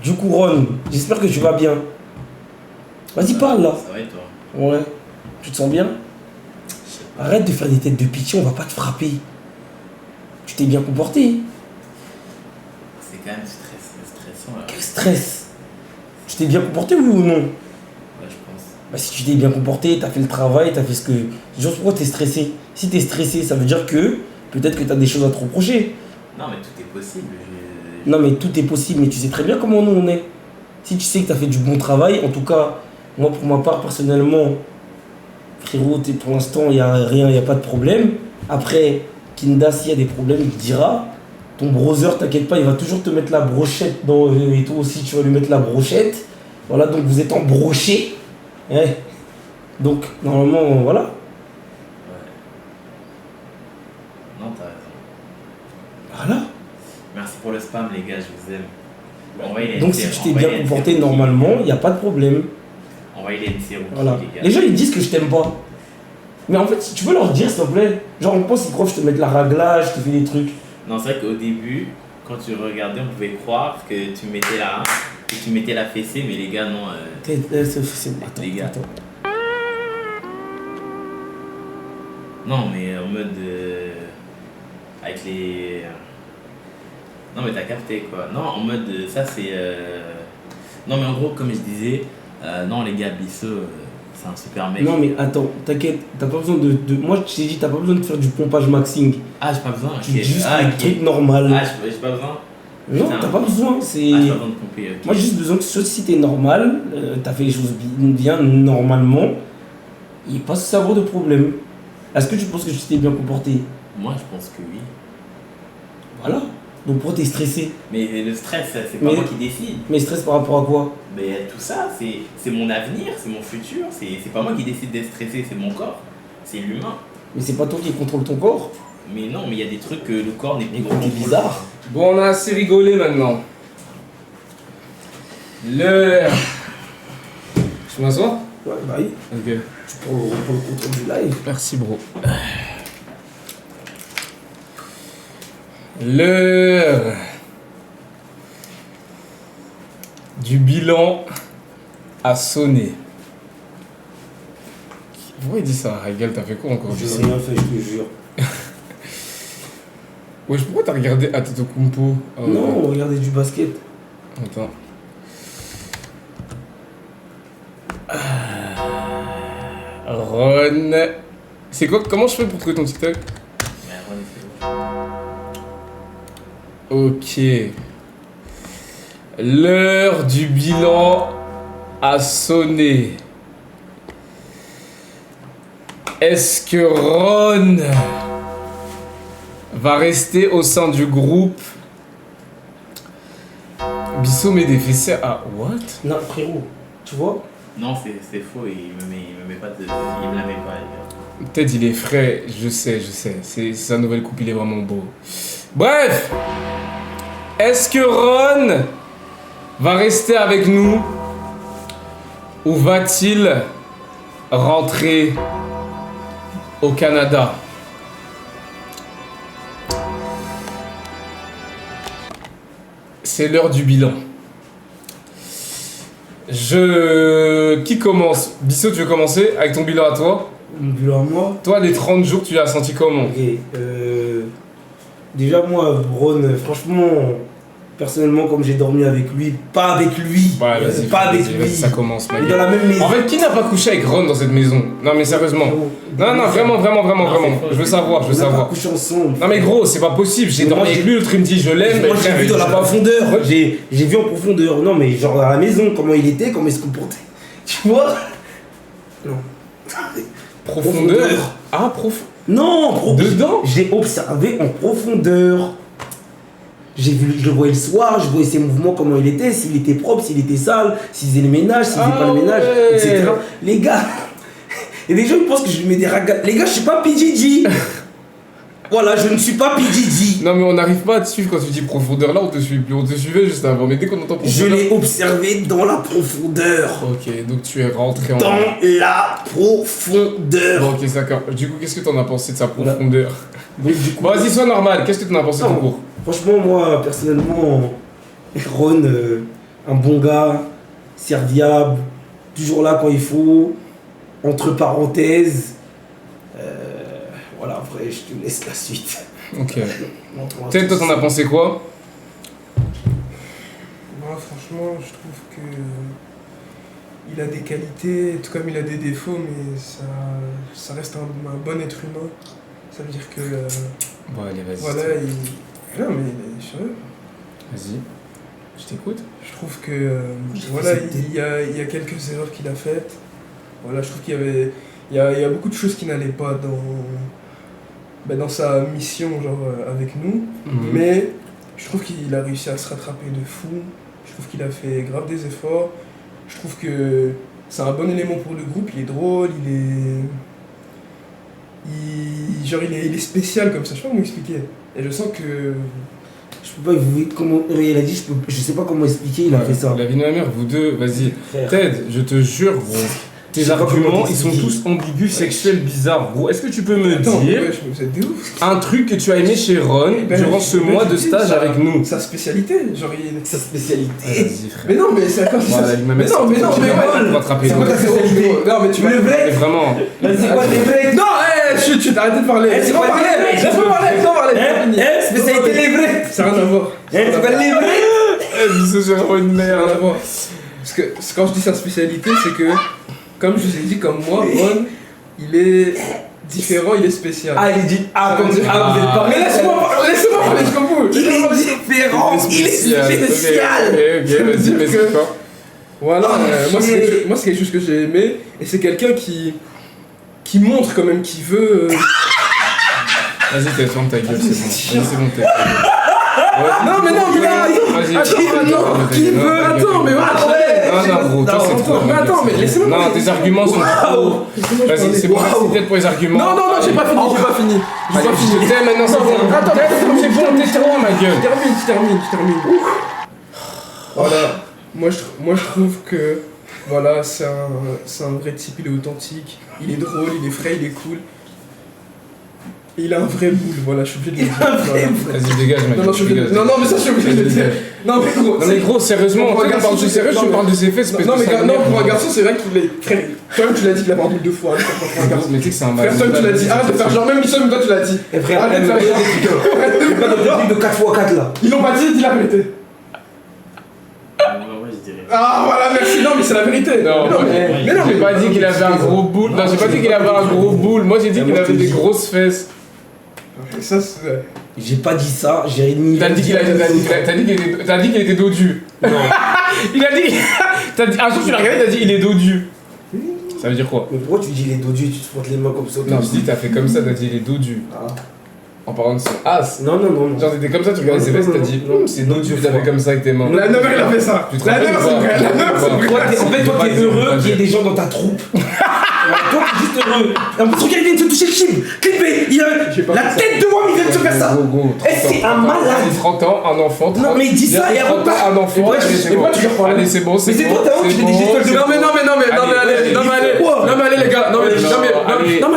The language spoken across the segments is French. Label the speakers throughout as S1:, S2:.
S1: Du coup, Ron, j'espère que tu vas bien. Vas-y, parle là.
S2: Ça va et toi?
S1: Ouais. Tu te sens bien? Arrête de faire des têtes de pitié, on va pas te frapper. Tu t'es bien comporté.
S2: C'est quand même stressant là.
S1: Quel stress? Tu t'es bien comporté, oui ou non?
S2: Ouais, je pense.
S1: Bah, si tu t'es bien comporté, t'as fait le travail, t'as fait ce que... Genre, pourquoi t'es stressé? Si t'es stressé, ça veut dire que peut-être que t'as des choses à te reprocher.
S2: Non, mais tout est possible.
S1: Non, mais tout est possible, mais tu sais très bien comment nous on est. Si tu sais que t'as fait du bon travail, en tout cas, moi pour ma part, personnellement, frérot, pour l'instant, il n'y a rien, il n'y a pas de problème. Après, Kinda, s'il y a des problèmes, il te dira. Ton brother, t'inquiète pas, il va toujours te mettre la brochette dans, et toi aussi, tu vas lui mettre la brochette. Voilà, donc vous êtes embrochés. Ouais. Donc, normalement, voilà.
S2: Ouais. Non, t'as raison.
S1: Voilà.
S2: Merci pour le spam, les gars, je vous aime. Envoyez les
S1: Donc, si
S2: NC,
S1: tu t'es
S2: envoyez
S1: bien
S2: les
S1: comporté
S2: NC
S1: normalement, il n'y a pas de problème.
S2: Envoyez les NC rookies,
S1: Voilà.
S2: les gars.
S1: Les gens, ils disent que je t'aime pas. Mais en fait, si tu veux leur dire, s'il te plaît, genre, on pense qu'ils croient que je te mets de la raglage, je te fais des trucs.
S2: Non, c'est vrai qu'au début, quand tu regardais, on pouvait croire que tu mettais la fessée, mais les gars, non.
S1: Attends,
S2: Les gars.
S1: attends.
S2: Non, mais en mode. Avec les. Non, mais t'as capté quoi. Non, en mode. Ça, c'est. Non, mais en gros, comme je disais, non, les gars, Bissot, c'est un super mec.
S1: Non, mais attends, t'inquiète, t'as pas besoin de. Moi, je t'ai dit, t'as pas besoin de faire du pompage maxing.
S2: Ah, j'ai pas besoin.
S1: Tu
S2: Ok.
S1: dis juste
S2: Ah,
S1: un
S2: ok.
S1: truc normal.
S2: Ah, j'ai pas besoin.
S1: Non,
S2: Putain.
S1: t'as pas besoin, c'est.
S2: Ah, j'ai pas besoin de pomper. Ok.
S1: Moi, j'ai juste besoin que si t'es normal, t'as fait les choses bien normalement, il n'y a pas ce savoir de problème. Est-ce que tu penses que tu t'es bien comporté?
S2: Moi, je pense que oui.
S1: Voilà. Donc pourquoi t'es stressé?
S2: Mais le stress, c'est pas
S1: Mais-
S2: moi qui décide.
S1: Mais stress par rapport à quoi?
S2: Mais tout ça, c'est mon avenir, c'est mon futur. C'est pas moi qui décide d'être stressé, c'est mon corps. C'est l'humain.
S1: Mais c'est pas toi qui contrôle ton corps.
S2: Mais non, mais il y a des trucs que le corps n'est plus
S1: Écoute,
S2: dans
S1: t'es
S2: le contrôle.
S1: bizarre.
S3: Bon, on a assez rigolé maintenant. L'heure. Je m'assois?
S1: Ouais, bah oui.
S3: Ok.
S1: Tu prends le contrôle du live.
S3: Merci, bro. L'heure du bilan a sonné. Pourquoi il dit ça? Rigole, t'as fait quoi encore?
S1: J'ai rien fait, je te jure.
S3: Wesh, pourquoi t'as regardé Antetokounmpo? Oh,
S1: Non, regardez du basket.
S3: Attends. Ron. C'est quoi? Comment je fais pour trouver ton TikTok?
S2: Mais Ron, c'est bon.
S3: Ok. L'heure du bilan a sonné. Est-ce que Ron va rester au sein du groupe? Bissot met des fessées à what?
S1: Non, frérot, tu vois?
S2: Non, c'est faux, il me met pas de. Il me la met pas, les gars.
S3: Peut-être il est frais, je sais. C'est sa nouvelle coupe, il est vraiment beau. Bref! Est-ce que Ron va rester avec nous? Ou va-t-il rentrer au Canada? C'est l'heure du bilan. Qui commence? Bissot, tu veux commencer avec ton bilan à toi?
S1: Mon bilan à moi.
S3: Toi, les 30 jours, tu l'as senti comment?
S1: Ok, déjà moi, Ron, franchement, personnellement, comme j'ai dormi avec lui, pas avec lui,
S3: Ouais, vas-y,
S1: pas avec
S3: vas-y,
S1: lui,
S3: vas-y, ça commence, mec.
S1: mais dans la même maison.
S3: En fait, qui n'a pas couché avec Ron dans cette maison? Non, mais sérieusement. Non, vraiment.
S2: Non, c'est faux,
S3: Je veux
S2: c'est
S3: savoir, je veux
S1: On n'a pas
S3: savoir.
S1: couché ensemble.
S3: Non, mais gros, c'est pas possible. J'ai
S1: Mais
S3: dormi
S1: moi,
S3: avec
S1: j'ai-
S3: lui, l'autre il me dit je l'aime.
S1: Moi, j'ai
S3: frère,
S1: vu dans la
S3: je-
S1: profondeur, j'ai vu en profondeur, non mais genre dans la maison, comment il était, comment il se comportait, tu vois? Non.
S3: Profondeur. Ah,
S1: Non,
S3: Dedans?
S1: j'ai observé en profondeur. J'ai vu, je le voyais le soir, je voyais ses mouvements, comment il était, s'il était propre, s'il était sale, s'il faisait le ménage, s'il faisait
S3: Ah
S1: pas le ménage,
S3: ouais.
S1: etc. Les gars, et les gens ils pensent que je lui mets des ragas. Les gars, je suis pas PDD. Voilà, je ne suis pas PDD.
S3: Non, mais on n'arrive pas à te suivre quand tu dis profondeur. Là, on te suit plus. On te suivait juste avant. Mais dès qu'on entend
S1: Je
S3: profondeur.
S1: l'ai observé dans la profondeur.
S3: Ok, donc tu es rentré en.
S1: Dans la profondeur.
S3: Bon, ok, d'accord. Du coup, qu'est-ce que t'en as pensé de sa
S1: Voilà.
S3: profondeur?
S1: Donc, du coup,
S3: Bon, vas-y, sois normal. Qu'est-ce que t'en as pensé
S1: Non.
S3: tout court?
S1: franchement, moi, personnellement, Ron, un bon gars, serviable, toujours là quand il faut, entre parenthèses. Voilà, après je te laisse la suite.
S3: Ok. Ted, toi t'en as pensé quoi?
S4: Moi, franchement, je trouve que il a des qualités, tout comme il a des défauts, mais ça reste un bon être humain. Ça veut dire que
S3: Bon, allez, vas-y.
S4: voilà, non mais je suis sérieux.
S3: Vas-y. Je t'écoute.
S4: Je trouve que voilà, il y a quelques erreurs qu'il a faites. Voilà, je trouve il y a beaucoup de choses qui n'allaient pas dans sa mission genre avec nous, mais je trouve qu'il a réussi à se rattraper de fou. Je trouve qu'il a fait grave des efforts. Je trouve que c'est un bon élément pour le groupe. Il est drôle, il est spécial comme ça. Je sais pas comment expliquer. Et je sens que
S1: Je peux pas, comment il a dit, je sais pas comment expliquer, il a fait ça.
S3: La vie de ma mère, vous deux, vas-y.
S1: Frère.
S3: Ted, je te jure, gros. Tes
S1: sais pas
S3: arguments,
S1: comment
S3: ils sont
S1: t'expliquer.
S3: tous ambigus, sexuels, bizarres, gros. Est-ce que tu peux me
S4: attends,
S3: dire
S4: ouais, vous êtes des ouf.
S3: un truc que tu as aimé chez Ron durant ce mois de stage avec nous?
S4: Sa spécialité, genre
S1: Sa spécialité.
S3: Vas-y, frère.
S4: Mais non, mais c'est à quoi
S3: Voilà, il m'a mis
S4: mais non, mais non, mais
S3: on va attraper
S4: c'est quoi ta spécialité? Non, mais tu vas.
S1: Le
S3: Mais
S1: vrai,
S3: vraiment.
S1: c'est quoi les vrais?
S4: Non, chut, arrêtez de parler.
S1: Eh, c'est
S4: Laisse-moi
S1: quoi
S4: parler,
S1: les vrais?
S4: laisse-moi parler.
S1: Spécialité les vrais.
S4: Ça n'a rien à voir.
S1: C'est quoi les vrais?
S3: C'est vraiment une
S4: Ça n'a rien
S3: merde.
S4: à voir. Parce que quand je dis sa spécialité, c'est que, comme je vous ai dit, comme moi, Ron, il est différent, il est spécial.
S1: Ah, il dit,
S4: comme ça.
S1: vous êtes pas.
S4: Mais laissez-moi parler jusqu'au bout.
S1: Il est différent, il est spécial.
S3: Ok, vas-y, mais c'est quoi?
S4: Voilà, moi
S1: chier.
S4: c'est quelque chose que j'ai aimé, et c'est quelqu'un qui montre quand même qu'il veut.
S3: Vas-y, t'es ferme ta gueule, c'est bon. Vas-y, c'est bon, t'es
S4: Non, mais non, mais là,
S3: Vas-y,
S4: attends,
S3: qui veut?
S4: attends, mais voilà.
S3: Non, gros, toi c'est trop.
S4: Mais attends, mais laissez-moi
S3: Non,
S4: parler.
S3: tes arguments sont trop. Vas-y, c'est bon, merci Ted pour les arguments.
S4: Non, j'ai pas fini.
S3: Allez, je t'aime maintenant, c'est bon.
S4: Attends,
S3: Ted, c'est bon, t'es trop, ma gueule.
S4: Je termine. Voilà, moi je trouve que voilà, c'est un vrai type, il est authentique, il est drôle, il est frais, il est cool. Et il a un vrai boule, voilà, je suis obligé de le dire. Voilà.
S3: Vas-y, dégage, ma
S4: Non,
S3: gueule.
S4: non, mais ça je suis obligé de le dire. Non, mais gros,
S3: Non, mais gros, sérieusement,
S4: Pour un
S3: toi, tu
S4: garçon,
S3: parles de sérieux,
S4: non,
S3: tu
S4: mais-
S3: parles de ses faits, espèce
S4: non,
S3: de
S4: mais
S3: sale
S4: non,
S3: merde.
S4: pour un garçon, c'est vrai qu'il est. Frère, toi-même tu l'as dit qu'il avait un boule de foi, hein, pour un garçon.
S3: Mais tu sais que c'est un
S4: Frère, toi tu l'as dit, arrête de faire genre, même Michel, toi tu l'as dit.
S1: Et frère,
S4: Arrête de
S1: même
S4: faire
S1: pas dans des trucs de 4x4 là.
S4: Ils l'ont pas dit, dis la vérité.
S2: Moi, je dirais.
S4: Ah voilà, merci, non, mais c'est la vérité.
S3: Non,
S4: mais non,
S3: j'ai pas dit qu'il avait un gros boule. Non, j'ai pas dit qu'il avait un gros boule. Moi, j'ai dit qu'il avait des grosses fesses.
S4: Ça, c'est.
S1: J'ai pas dit ça, j'ai ni.
S3: T'as dit qu'il était dodu.
S1: Non.
S3: Il a dit. Un jour, tu l'as regardé, t'as dit il est dodu. Ça veut dire quoi?
S1: Mais pourquoi tu dis les dodus, tu te frottes les mains comme ça?
S3: Non, je dis, t'as fait comme ça, t'as dit il est dodu.
S1: Ah.
S3: En parlant de son as.
S1: Non.
S3: Genre, t'étais comme ça, tu regardais ses fesses, t'as dit, c'est dodu, t'as fait comme ça avec tes mains.
S4: La neuf, elle a fait ça.
S3: Tu te
S4: La
S3: rappelles
S4: neuf,
S3: ou pas?
S4: c'est vrai. La neuf, c'est vrai.
S1: En fait, toi,
S3: Pas
S1: t'es
S3: dit,
S1: heureux
S3: pas
S1: qu'il y ait
S3: dit.
S1: des gens dans ta troupe. Toi, t'es juste heureux. Et en plus, regarde, il vient de se toucher le chim. Clippé,
S4: J'ai pas
S1: la
S4: fait ça.
S1: tête de moi, il vient de se faire ça.
S3: Go,
S1: Eh, c'est un malade.
S3: 30 ans, un enfant.
S1: Non, mais il dit ça, et après,
S3: 30 ans, un enfant.
S1: Ouais,
S3: Allez,
S1: je
S3: c'est
S1: sais
S3: bon.
S1: pas, tu vas
S3: Allez, c'est bon, c'est
S1: Mais c'est
S3: bon.
S1: toi, t'as honte, tu fais des gestes de-
S4: Non, mais allez, les gars. Non, mais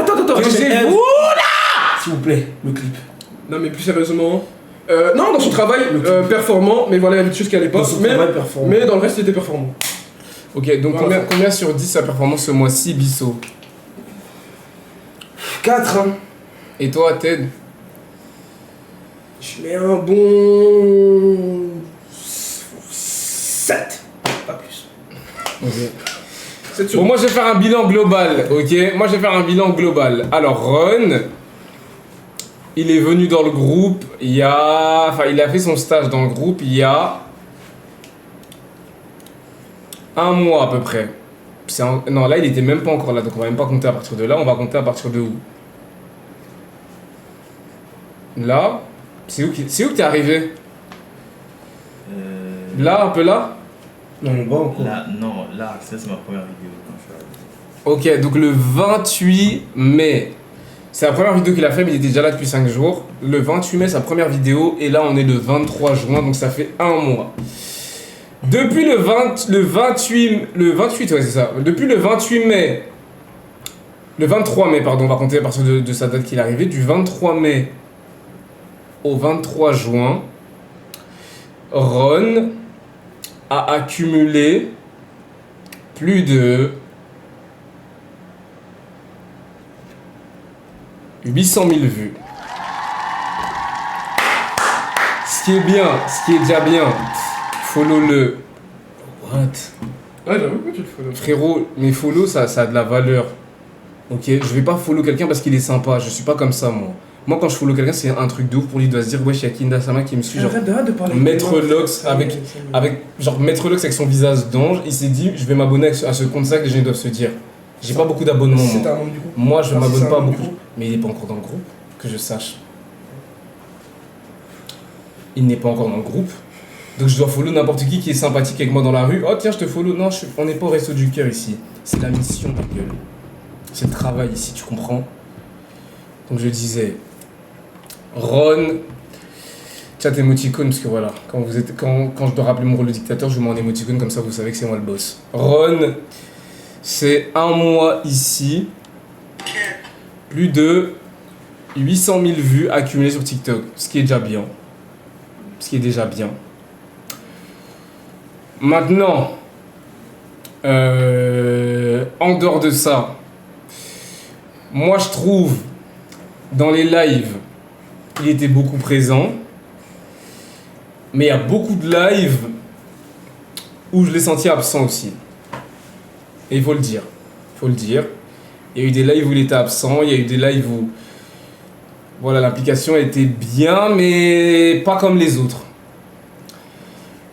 S4: attends.
S1: S'il vous plaît, le clip.
S4: Non, mais plus sérieusement. Non, dans son travail, performant, mais voilà, il y avait des choses qui allaient pas.
S1: Dans son travail performant.
S4: Mais dans le reste, il était performant.
S3: Ok, donc
S4: Voilà.
S3: combien sur 10 sa performance ce mois-ci, Bissot?
S1: 4, hein.
S3: Et toi, Ted?
S4: Je mets un bon. 7. Pas plus.
S3: Ok.
S4: 7 sur
S3: Bon, moi je vais faire un bilan global, ok? Moi je vais faire un bilan global. Alors, Ron, il est venu dans le groupe, il a fait son stage dans le groupe il y a un mois à peu près. Non, là il était même pas encore là, donc on va même pas compter à partir de là, on va compter à partir de où? Là, c'est où que t'es arrivé? Là, un peu là?
S1: Non, pas encore.
S2: Là, non, là, ça c'est ma première vidéo quand je suis arrivé.
S3: Ok, donc le 28 mai, c'est la première vidéo qu'il a fait, mais il était déjà là depuis 5 jours. Le 28 mai, sa première vidéo, et là on est le 23 juin, donc ça fait un mois. Depuis le 28, ouais c'est ça. Depuis le 28 mai, le 23 mai, pardon, on va compter à partir de sa date qu'il est arrivé, du 23 mai au 23 juin, Ron a accumulé plus de 800 000 vues. Ce qui est bien, ce qui est déjà bien. Follow-le. What?
S4: Ouais, j'avoue que tu le follow.
S3: Frérot, mes follow, ça a de la valeur. Ok, je vais pas follow quelqu'un parce qu'il est sympa. Je suis pas comme ça, moi. Moi, quand je follow quelqu'un, c'est un truc de ouf pour lui. Il doit se dire, wesh, y'a Kinda Sama qui me suit. Genre,
S4: Arrête de parler.
S3: Maître Lox Maître Lox avec son visage d'ange, il s'est dit, je vais m'abonner à ce compte ça que les gens doivent se dire. J'ai pas beaucoup d'abonnements,
S4: C'est
S3: moi.
S4: un membre du groupe.
S3: Moi, je
S4: Ah,
S3: m'abonne
S4: c'est
S3: pas
S4: un membre
S3: beaucoup.
S4: du groupe.
S3: Mais il est pas encore dans le groupe, que je sache. Il n'est pas encore dans le groupe. Donc je dois follow n'importe qui est sympathique avec moi dans la rue. Oh tiens, je te follow. Non, on n'est pas au resto du cœur ici. C'est la mission, ta gueule. C'est le travail ici, tu comprends? Donc je disais, Ron, chat émoticône, parce que voilà, quand je dois rappeler mon rôle de dictateur, je mets en émoticône, comme ça vous savez que c'est moi le boss. Ron, c'est 1 mois ici, plus de 800 000 vues accumulées sur TikTok, ce qui est déjà bien. Maintenant, en dehors de ça, moi je trouve dans les lives, il était beaucoup présent, mais il y a beaucoup de lives où je l'ai senti absent aussi. Et il faut le dire. Il y a eu des lives où il était absent, il y a eu des lives où voilà, l'application était bien, mais pas comme les autres.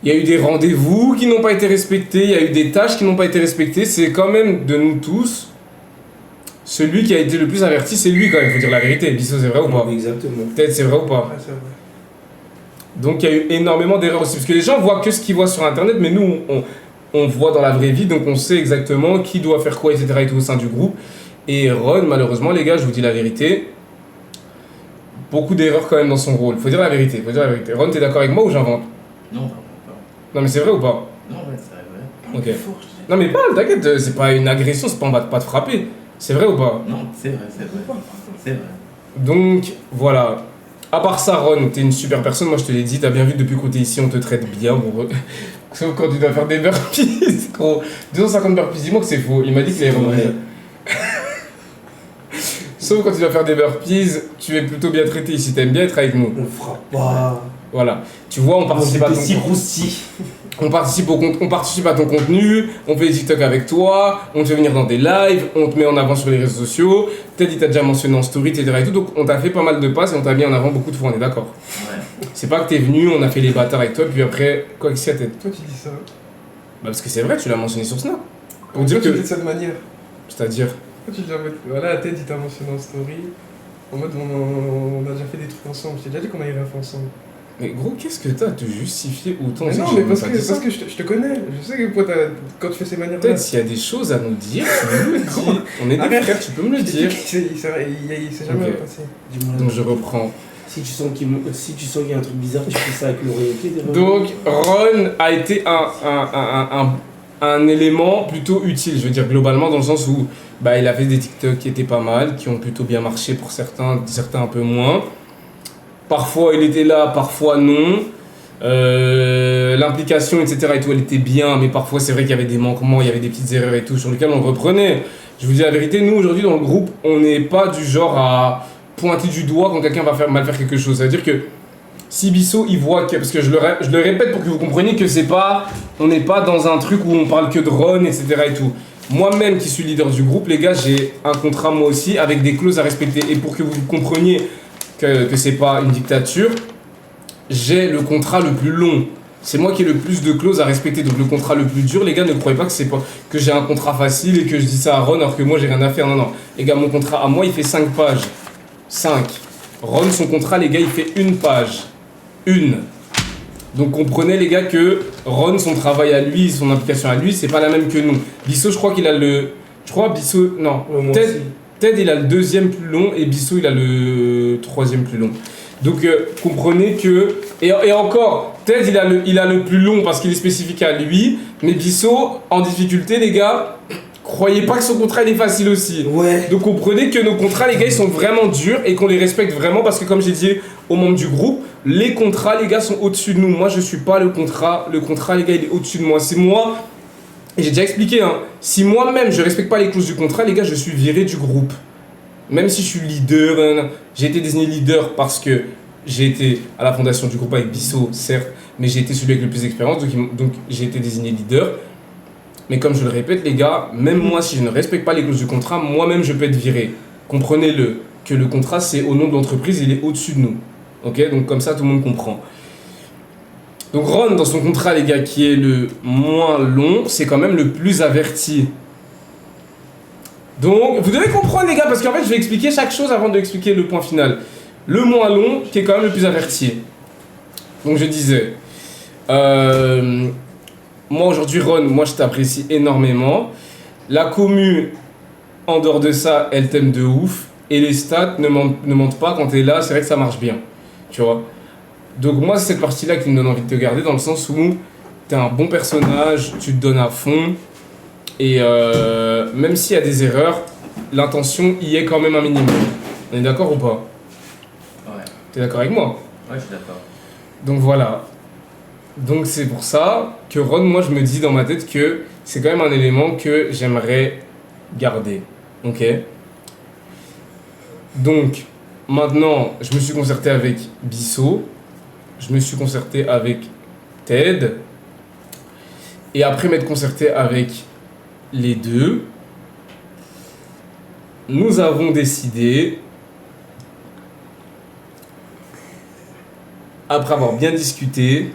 S3: Il y a eu des rendez-vous qui n'ont pas été respectés, il y a eu des tâches qui n'ont pas été respectées. C'est quand même de nous tous, celui qui a été le plus averti, c'est lui quand même, il faut dire la vérité. Bisso, c'est vrai ou pas?
S1: Exactement.
S3: Peut-être c'est vrai ou pas?
S4: Ouais, c'est vrai.
S3: Donc il y a eu énormément d'erreurs aussi, parce que les gens voient que ce qu'ils voient sur internet, mais nous on voit dans la vraie vie, donc on sait exactement qui doit faire quoi, etc. et tout au sein du groupe. Et Ron, malheureusement, les gars, je vous dis la vérité, beaucoup d'erreurs quand même dans son rôle. Faut dire la vérité. Ron, t'es d'accord avec moi ou j'invente?
S2: Non, vraiment pas.
S3: Non mais c'est vrai ou pas?
S2: Non, ouais, c'est vrai.
S3: Ok.
S4: Fort, je te dis.
S3: Non mais parle, t'inquiète, c'est pas une agression, c'est pas on va pas te frapper. C'est vrai ou pas?
S2: Non, c'est vrai. C'est vrai.
S3: Donc voilà. À part ça, Ron, t'es une super personne, moi je te l'ai dit, t'as bien vu depuis que t'es ici, on te traite bien, gros. Sauf quand tu dois faire des burpees, gros. 250 burpees, dis-moi que c'est faux, il m'a dit qu'il allait remonter. Sauf quand tu dois faire des burpees, tu es plutôt bien traité ici, t'aimes bien être avec nous.
S1: On frappe pas.
S3: Voilà. Tu vois, on participe à ton
S1: si roussi.
S3: on participe à ton contenu, on fait des TikTok avec toi, on te fait venir dans des lives, on te met en avant sur les réseaux sociaux, Ted il t'a déjà mentionné en story, etc. et tout, donc on t'a fait pas mal de passes et on t'a mis en avant beaucoup de fois, on est d'accord.
S2: Ouais.
S3: C'est pas que t'es venu, on a fait les bâtards avec toi, puis après, quoi qu'est-ce qu'il y a Ted?
S4: Toi, tu dis ça.
S3: Bah parce que c'est vrai, tu l'as mentionné sur Snap. Pour
S4: Toi,
S3: dire
S4: tu
S3: que...
S4: dis de cette manière.
S3: C'est-à-dire...
S4: Toi, tu dis en mode, voilà, Ted, il t'a mentionné en story. En mode, on a déjà fait des trucs ensemble. Je t'ai déjà dit qu'on allait faire ensemble.
S3: Mais gros, qu'est-ce que t'as à te justifier autant?
S4: Mais
S3: C'est
S4: non,
S3: que j'ai
S4: mais
S3: même
S4: parce
S3: pas
S4: que,
S3: dit ça.
S4: parce que je te connais. Je sais que quand tu fais ces manières-là.
S3: Peut-être s'il y a des choses à nous dire, tu me le dis. On est des
S4: Arrête.
S3: frères, tu peux me le
S4: Je t'ai dit
S3: dire.
S4: qu'il s'est jamais
S3: Ok.
S4: passé.
S1: Dis-moi.
S3: Donc je reprends.
S1: Si tu sens qu'il y a un truc bizarre, tu fais ça avec l'oreille, ok? t'es
S3: Donc Ron a été un élément plutôt utile, je veux dire globalement, dans le sens où bah, il a fait des TikTok qui étaient pas mal, qui ont plutôt bien marché pour certains un peu moins. Parfois il était là, parfois non. L'implication, etc. et tout, elle était bien, mais parfois c'est vrai qu'il y avait des manquements, il y avait des petites erreurs et tout sur lesquelles on reprenait. Je vous dis la vérité, nous aujourd'hui dans le groupe, on n'est pas du genre à pointer du doigt quand quelqu'un va mal faire quelque chose. Ça veut dire que si Bisso il voit que, parce que je le répète pour que vous compreniez que c'est pas, on n'est pas dans un truc où on parle que de Ron, etc. et tout. Moi-même qui suis leader du groupe, les gars, j'ai un contrat moi aussi avec des clauses à respecter. Et pour que vous compreniez que c'est pas une dictature, j'ai le contrat le plus long. C'est moi qui ai le plus de clauses à respecter, donc le contrat le plus dur. Les gars, ne croyez pas que j'ai un contrat facile et que je dis ça à Ron alors que moi j'ai rien à faire. Non, non. Les gars, mon contrat à moi il fait 5 pages. 5. Ron, son contrat, les gars, il fait 1 page. 1. Donc comprenez les gars que Ron, son travail à lui, son implication à lui, c'est pas la même que nous. Bisso, je crois qu'il a le... Je crois Bisso... Non. Ted, il a le 2e plus long et Bisso, il a le 3e plus long. Donc comprenez que... Et encore, Ted, il a le plus long parce qu'il est spécifique à lui. Mais Bisso, en difficulté, les gars, croyez pas que son contrat, il est facile aussi.
S1: Ouais.
S3: Donc comprenez que nos contrats, les gars, ils sont vraiment durs et qu'on les respecte vraiment parce que comme j'ai dit aux membres du groupe, les contrats, les gars, sont au-dessus de nous. Moi, je suis pas le contrat. Le contrat, les gars, il est au-dessus de moi. C'est moi, et j'ai déjà expliqué, hein, si moi-même, je respecte pas les clauses du contrat, les gars, je suis viré du groupe. Même si je suis leader, j'ai été désigné leader parce que j'ai été à la fondation du groupe avec Bissot, certes, mais j'ai été celui avec le plus d'expérience, donc j'ai été désigné leader. Mais comme je le répète, les gars, même moi, si je ne respecte pas les clauses du contrat, moi-même, je peux être viré. Comprenez-le, que le contrat, c'est au nom de l'entreprise, il est au-dessus de nous. Ok, donc comme ça, tout le monde comprend. Donc Ron, dans son contrat, les gars, qui est le moins long, c'est quand même le plus averti. Donc, vous devez comprendre, les gars, parce qu'en fait, je vais expliquer chaque chose avant d'expliquer le point final. Le moins long, qui est quand même le plus averti. Donc, je disais... moi, aujourd'hui, Ron, moi, je t'apprécie énormément. La commu, en dehors de ça, elle t'aime de ouf. Et les stats ne mentent pas. Quand t'es là, c'est vrai que ça marche bien. Tu vois. Donc, moi, c'est cette partie-là qui me donne envie de te garder, dans le sens où t'es un bon personnage, tu te donnes à fond. Et même s'il y a des erreurs, l'intention y est quand même un minimum. On est d'accord ou pas?
S2: Ouais.
S3: T'es d'accord avec moi?
S2: Ouais, je suis d'accord.
S3: Donc voilà. Donc c'est pour ça que Ron, moi je me dis dans ma tête que c'est quand même un élément que j'aimerais garder. Ok? Donc maintenant, je me suis concerté avec Bissot, je me suis concerté avec Ted, et après m'être concerté avec les deux, nous avons décidé, après avoir bien discuté,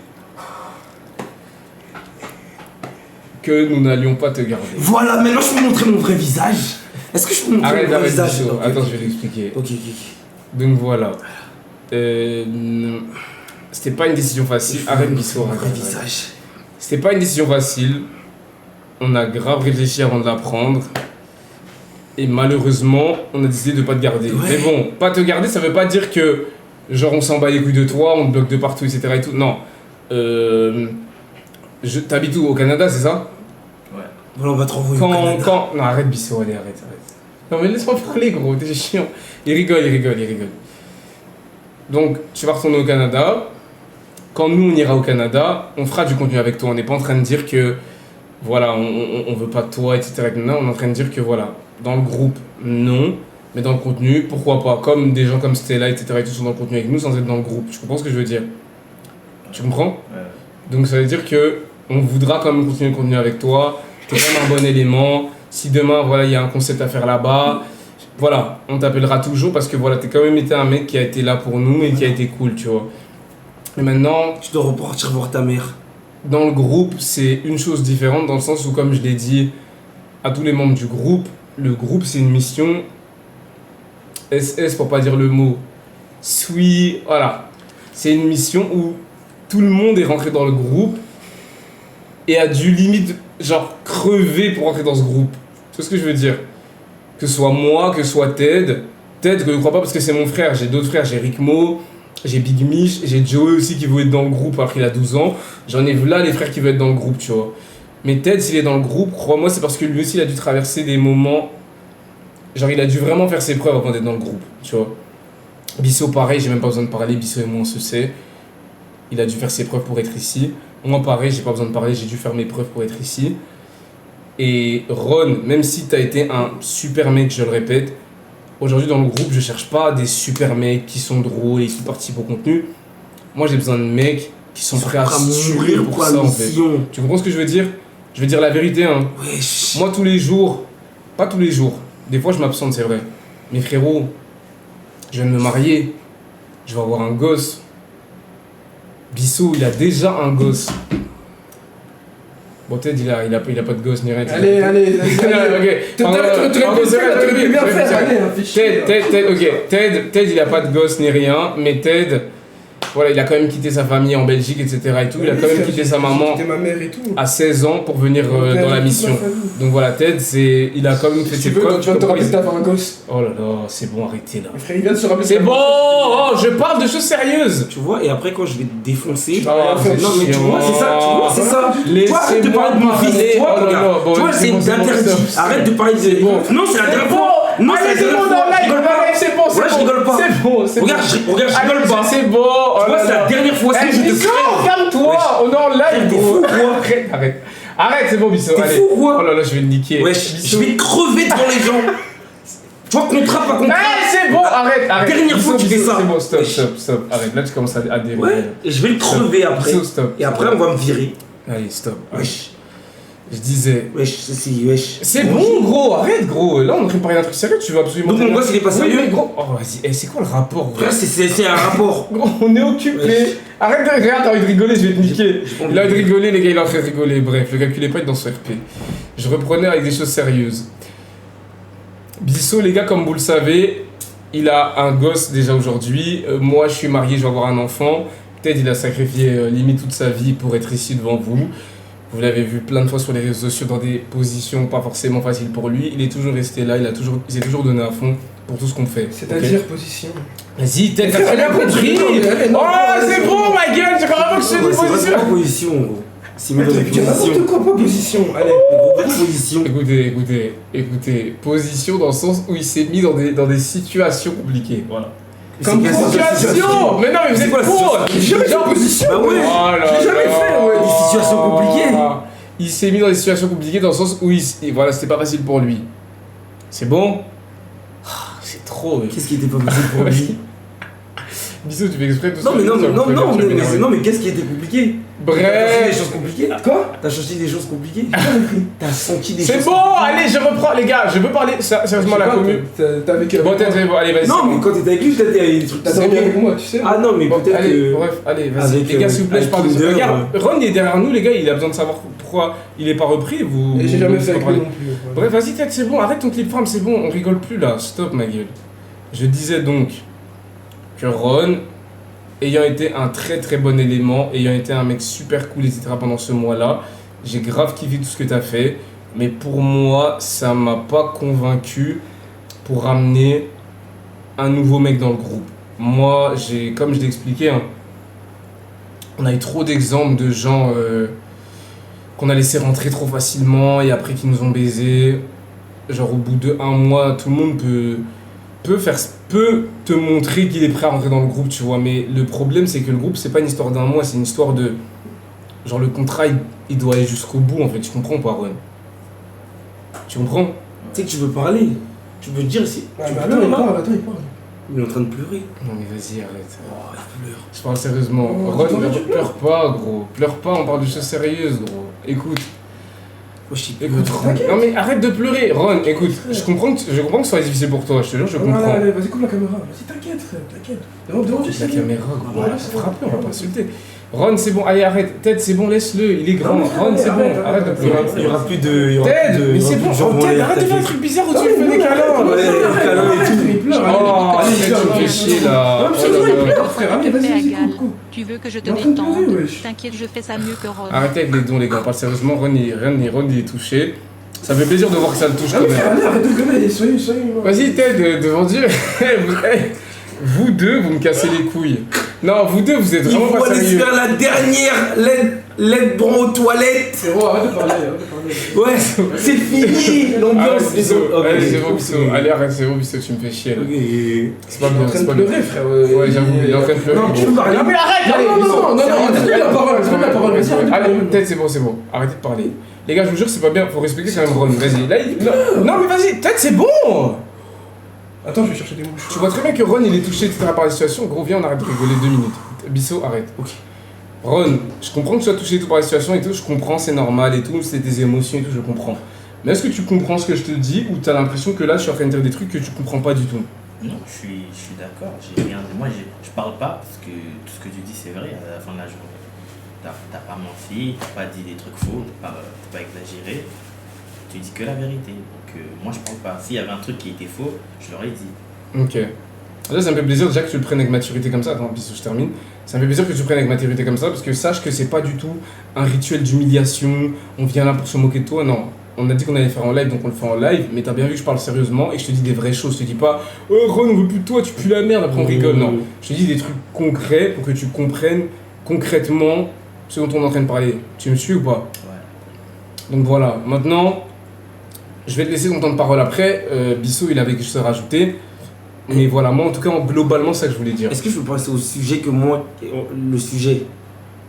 S3: que nous n'allions pas te garder.
S1: Voilà, maintenant je peux montrer mon vrai visage. Est-ce que je peux montrer mon vrai visage?
S3: Bissot.
S1: Ok,
S3: Attends,
S1: ok.
S3: je vais l'expliquer.
S1: Ok.
S3: Donc voilà. C'était pas une décision facile. Arrête Bissot,
S1: Mon
S3: arrête,
S1: vrai
S3: arrête.
S1: visage.
S3: C'était pas une décision facile. On a grave réfléchi avant de la prendre. Et malheureusement, on a décidé de pas te garder.
S1: Ouais.
S3: Mais bon, pas te garder, ça veut pas dire que genre on s'en bat les couilles de toi, on te bloque de partout, etc. et tout. Non. T'habites où? Au Canada, c'est ça?
S2: Ouais.
S1: Voilà, on va te renvoyer au Canada.
S3: Non, arrête Bissot, allez, arrête. Non mais laisse-moi parler, gros, t'es chiant. Il rigole. Donc, tu vas retourner au Canada. Quand nous, on ira au Canada, on fera du contenu avec toi. On n'est pas en train de dire que, voilà, on veut pas de toi, etc. Non, on est en train de dire que, voilà, dans le groupe, non. Mais dans le contenu, pourquoi pas? Comme des gens comme Stella, etc. et tout sont dans le contenu avec nous sans être dans le groupe. Tu comprends ce que je veux dire? Tu comprends?
S2: Ouais.
S3: Donc ça veut dire que on voudra quand même continuer le contenu avec toi. T'es quand même un bon élément. Si demain, voilà, il y a un concept à faire là-bas, voilà, on t'appellera toujours parce que voilà, t'es quand même été un mec qui a été là pour nous et qui a été cool, tu vois. Et maintenant,
S1: Tu dois repartir voir ta mère.
S3: dans le groupe, c'est une chose différente dans le sens où, comme je l'ai dit à tous les membres du groupe, le groupe c'est une mission SS pour pas dire le mot voilà. C'est une mission où tout le monde est rentré dans le groupe et a dû limite genre crever pour rentrer dans ce groupe. Tu vois ce que je veux dire? Que ce soit moi, que ce soit Ted, que je ne crois pas parce que c'est mon frère, j'ai d'autres frères, j'ai Rickmo, j'ai Big Mich, j'ai Joey aussi qui veut être dans le groupe alors qu'il a 12 ans. J'en ai là les frères qui veulent être dans le groupe, tu vois. Mais Ted, s'il est dans le groupe, crois-moi, c'est parce que lui aussi il a dû traverser des moments. Genre il a dû vraiment faire ses preuves avant d'être dans le groupe, tu vois. Bissot pareil, j'ai même pas besoin de parler, Bissot et moi on se sait. Il a dû faire ses preuves pour être ici. Moi pareil, j'ai pas besoin de parler, j'ai dû faire mes preuves pour être ici. Et Ron, même si t'as été un super mec, je le répète, aujourd'hui dans le groupe, je cherche pas des super mecs qui sont drôles et qui participent au contenu. Moi j'ai besoin de mecs qui sont prêts à se tuer pour
S1: pour
S3: ça
S1: la
S3: en fait.
S1: mission.
S3: Tu comprends ce que je veux dire? Je vais dire la vérité, hein.
S1: Wesh.
S3: Moi tous les jours, pas tous les jours, des fois je m'absente, c'est vrai. Mais frérot, je viens de me marier, je vais avoir un gosse. Bissot, il a déjà un gosse. Bon, Ted, il a pas de gosse ni rien.
S4: Allez.
S3: Ok.
S4: Tu aurais bien faire, allez,
S3: Ted, il a pas de gosse ni rien, mais Ted, voilà, il a quand même quitté sa famille en Belgique, etc. et tout. Il a quand même quitté sa maman
S4: Quitté ma mère et tout.
S3: à 16 ans pour venir dans la mission. Donc voilà, Ted, il a quand même fait
S4: Si
S3: ses
S4: tu veux,
S3: preuves.
S4: quand tu vas te rappeler que t'as fait un gosse.
S3: Oh là là, c'est bon, arrêtez là.
S4: Mon frère, il vient de se rappeler.
S3: C'est bon, oh, je parle de choses sérieuses.
S1: Tu vois, et après quand je vais te défoncer.
S4: Tu vas rien faire.
S1: Non mais tu vois, c'est ça, tu vois, c'est ça. Toi, arrête de parler de mon fils,
S3: Laissez-moi
S1: toi,
S3: parler.
S1: regarde.
S3: Oh là là, bon,
S1: Tu vois,
S3: c'est
S1: c'est
S3: bon, c'est bon,
S1: interdit.
S3: c'est bon.
S1: Arrête de parler de.
S3: bon.
S1: Non, c'est la dernière fois. Non, c'est la
S4: Allez, c'est
S1: dernière
S4: bon,
S1: fois.
S4: dans le live,
S1: Rigole pas.
S3: c'est bon, c'est
S1: Voilà,
S3: bon.
S1: je rigole pas.
S3: C'est bon, c'est bon.
S1: Regarde, je rigole
S3: Allez,
S1: pas.
S3: C'est bon.
S1: Tu vois, c'est la dernière fois
S3: Eh,
S1: que je te
S3: Bissot,
S1: crève.
S3: calme-toi.
S1: Wesh.
S3: On est en live,
S1: T'es
S3: gros.
S1: fou, quoi.
S3: Arrête, c'est bon, Bissot.
S1: T'es
S3: Allez.
S1: fou, quoi.
S3: Oh là là, je vais le niquer.
S1: Wesh,
S3: Bissot.
S1: je vais te crever devant les gens. Tu vois, contrat, pas contrat.
S3: Eh, c'est bon, arrête.
S1: Dernière fois que tu fais
S3: Bissot,
S1: ça.
S3: C'est bon, stop,
S1: Wesh.
S3: stop. Arrête, là, tu commences à dériver.
S1: Ouais, et je vais le crever après.
S3: Bissot, stop.
S1: Et après, on va me virer.
S3: Allez, stop.
S1: Wesh.
S3: Je disais.
S1: Wesh, ceci, wesh.
S3: C'est bon, gros, arrête, gros. Là, on aurait parlé d'un truc sérieux, tu veux absolument.
S1: Donc, mon gosse, il est pas sérieux.
S3: Oui, mais gros. Oh, vas-y, eh, c'est quoi le rapport, gros?
S1: Frère, c'est un rapport.
S3: Gros, on est occupé.
S1: Wesh.
S3: Arrête de regarder, t'as envie de rigoler, je vais te niquer.
S1: j'ai pas envie
S3: Il a envie
S1: de
S3: de rigoler, les gars, il a envie de rigoler. Bref, le calculez pas être dans son RP. Je reprenais avec des choses sérieuses. Bissot, les gars, comme vous le savez, il a un gosse déjà aujourd'hui. Moi, je suis marié, je vais avoir un enfant. Ted, il a sacrifié limite toute sa vie pour être ici devant vous. Vous l'avez vu plein de fois sur les réseaux sociaux dans des positions pas forcément faciles pour lui. Il est toujours resté là, il s'est toujours donné à fond pour tout ce qu'on fait.
S4: C'est-à-dire
S3: ok
S4: position.
S3: Vas-y, Ted,
S4: Frère,
S3: t'as bien
S4: allez,
S3: compris.
S4: non,
S3: Oh,
S4: allez,
S3: c'est
S4: non.
S3: bon, ma gueule, j'ai carrément que je te dis
S1: Ouais, c'est
S3: position.
S1: vraiment position, gros. C'est mis dans des
S4: Tu dis n'importe
S1: positions.
S4: quoi, pas position. Allez.
S1: Gros, pas de position.
S3: Écoutez, position dans le sens où il s'est mis dans des situations compliquées. Voilà.
S1: Comme
S3: Situation. Mais non, mais vous
S1: C'est
S3: êtes
S1: quoi la
S3: con.
S1: situation?
S4: J'ai jamais fait position.
S1: Bah ouais.
S3: Oh là
S4: Je l'ai jamais
S3: là.
S4: fait, ouais.
S1: Des situations compliquées.
S3: Il s'est mis dans des situations compliquées dans le sens où voilà, c'était pas facile pour lui. C'est bon? Ah, c'est trop.
S1: Qu'est-ce qui était pas possible pour lui?
S3: Bisous, tu fais exprès de tout
S1: Non,
S3: ça.
S1: mais non,
S3: Tu vas
S1: non,
S3: me
S1: non,
S3: faire, tu vas
S1: mais,
S3: m'énerver.
S1: non, mais qu'est-ce qui était compliqué? T'as senti des
S3: Bref.
S1: choses compliquées?
S4: Quoi?
S1: T'as senti des choses compliquées? T'as senti des choses
S3: C'est bon, allez, je reprends, les gars. Je veux parler sérieusement à la commune.
S4: T'es avec.
S3: Bon, peut-être, allez, vas-y.
S1: Non, mais quand t'étais avec lui, peut-être il y avait des trucs.
S4: T'as dormi avec moi, tu sais.
S1: Ah non, mais
S3: Bon,
S1: peut-être
S3: allez,
S1: que.
S3: bref, allez, vas-y.
S1: avec,
S3: Les gars, s'il vous plaît, je
S1: avec
S3: parle de ça.
S1: Kinder,
S3: Regarde, Ron il est derrière nous, les gars, il a besoin de savoir pourquoi il est pas repris. Vous.
S4: Et j'ai jamais
S3: vous
S4: fait avec lui
S3: parlez.
S4: non plus.
S3: Bref, vas-y, Ted, c'est bon, arrête ton clip farm, c'est bon, on rigole plus là, stop ma gueule. Je disais donc que Ron, ayant été un très très bon élément, ayant été un mec super cool, etc. pendant ce mois-là, j'ai grave kiffé tout ce que t'as fait, mais pour moi, ça m'a pas convaincu pour ramener un nouveau mec dans le groupe. Moi, comme je l'ai expliqué, hein, on a eu trop d'exemples de gens qu'on a laissé rentrer trop facilement et après qui nous ont baisés. Genre au bout de 1 mois, tout le monde peut te montrer qu'il est prêt à rentrer dans le groupe, tu vois. Mais le problème, c'est que le groupe, c'est pas une histoire d'un mois, c'est une histoire de... Genre le contrat, il doit aller jusqu'au bout, en fait. Tu comprends pas, Ron? Tu comprends?
S1: Tu sais que tu veux parler. Tu veux dire si.
S4: Ah,
S1: Tu
S4: mais
S1: pleures,
S4: attends, il
S1: là
S4: parle, attends, il parle.
S1: Il est en train de pleurer.
S3: Non mais vas-y, arrête.
S1: Oh, il pleure.
S3: Je parle sérieusement.
S4: Oh,
S3: Ron,
S4: attends, tu
S3: pleure pas, gros. Pleure pas, on parle de choses sérieuses, gros. Écoute.
S1: Wesh, il
S3: Écoute,
S1: pleure.
S3: Ron. Non mais arrête de pleurer, Ron. Écoute, je comprends que ce soit difficile pour toi, je te jure, je comprends.
S4: Allez, vas-y, coupe la caméra. Vas-y, t'inquiète, frère, t'inquiète. Devant,
S3: La caméra, gros, on va
S4: Voilà,
S3: pas
S4: c'est bon.
S3: frapper, on va pas insulter. Ron, c'est bon, allez, arrête. Ted, c'est bon, laisse-le, il est grand.
S4: Non, mais
S3: Ron, c'est
S4: arrête,
S3: bon, arrête de
S1: Il y aura-
S3: pleurer.
S1: il y aura plus de. il y aura
S3: Ted,
S1: plus de-
S3: mais
S1: il y aura
S3: c'est
S1: plus
S3: bon,
S1: de gens
S3: oh,
S1: dans
S3: Ted,
S1: les
S3: arrête de faire des
S1: t'inquiète.
S3: trucs bizarres où
S4: Non,
S3: tu lui fais des
S4: mais
S3: câlins.
S4: non,
S1: Ouais,
S4: arrête,
S1: câlin et
S4: arrête,
S1: tout.
S4: il pleure,
S3: Oh,
S4: allez,
S3: Ted, tu me fais chier là.
S4: Non, mais c'est
S3: Oh là
S4: vrai, il
S3: là.
S4: pleure, frère. Allez, vas-y, vas-y, coupe, coupe.
S5: Tu veux que je te
S4: Il est en train de pleurer,
S5: détende?
S4: wesh.
S5: T'inquiète, je fais ça mieux que Ron.
S3: Arrêtez avec les dons, les gars, on parle sérieusement. Ron, il est touché. Ça fait plaisir de voir que ça le touche
S4: Ah,
S3: quand
S4: mais frère,
S3: même.
S4: allez, arrête de gueuler, soyez.
S3: Vas-y, Ted, devant Dieu. Vous deux, vous me cassez les couilles. Non, vous deux, vous êtes
S1: Il
S3: vraiment
S1: faut
S3: pas
S1: aller se
S3: sérieux.
S1: faire la dernière lettre bon aux toilettes.
S4: C'est bon, arrête de parler,
S1: Ouais, c'est fini
S3: Arrête,
S1: l'ambiance.
S3: Bissot.
S1: Ok,
S3: Allez, c'est bon, Bissot.
S1: ok.
S3: Allez, arrête, c'est bon, Bissot, tu me fais chier là.
S1: Ok.
S3: C'est pas
S4: Il est
S3: bien,
S4: en train
S3: c'est
S4: de
S3: pas bien.
S4: pleurer, frère.
S3: Ouais, j'avoue, il est en train de pleurer.
S1: Non, tu peux parler.
S3: Non, mais arrête, allez,
S4: Non,
S3: Bissot.
S4: non, donne la parole, donne la parole, vas-y, arrête de
S3: Allez,
S4: parler.
S3: peut-être c'est bon. Arrêtez de parler. Les gars, je vous jure, c'est pas bien, faut respecter quand même Ron. Vas-y, là, non, mais vas-y, peut-être c'est bon.
S4: Attends, je vais chercher des mouches.
S3: Tu vois très bien que Ron, il est touché, etc. par la situation. Gros, viens, on arrête de rigoler 2 minutes. Bissot, arrête. Ok. Ron, je comprends que tu sois touché et tout par la situation et tout, je comprends, c'est normal et tout, c'est des émotions et tout, je comprends. Mais est-ce que tu comprends ce que je te dis ou t'as l'impression que là, je suis en train de dire des trucs que tu comprends pas du tout?
S2: Non, je suis d'accord. J'ai rien dit. Moi, je parle pas parce que tout ce que tu dis, c'est vrai à la fin de la journée. T'as pas menti, t'as pas dit des trucs faux, t'as pas exagéré. Tu dis que la vérité. Donc, moi, je parle pas. S'il y avait un truc qui était faux, je l'aurais dit.
S3: Ok. Là, ça me fait plaisir déjà que tu le prennes avec maturité comme ça. Attends, puis je termine. Ça me fait plaisir que tu le prennes avec maturité comme ça parce que sache que c'est pas du tout un rituel d'humiliation. On vient là pour se moquer de toi. Non. On a dit qu'on allait faire en live, donc on le fait en live. Mais t'as bien vu que je parle sérieusement et que je te dis des vraies choses. Je te dis pas, oh Ron, on veut plus de toi, tu pues la merde, après on rigole. Non. Je te dis des trucs concrets pour que tu comprennes concrètement ce dont on est en train de parler. Tu me suis ou pas?
S2: Ouais.
S3: Donc voilà. Maintenant, je vais te laisser ton temps de parole après. Bissot, il avait quelque chose à rajouter. Mais voilà, moi en tout cas, globalement, c'est ça que je voulais dire.
S1: Est-ce que je peux passer au sujet que moi, le sujet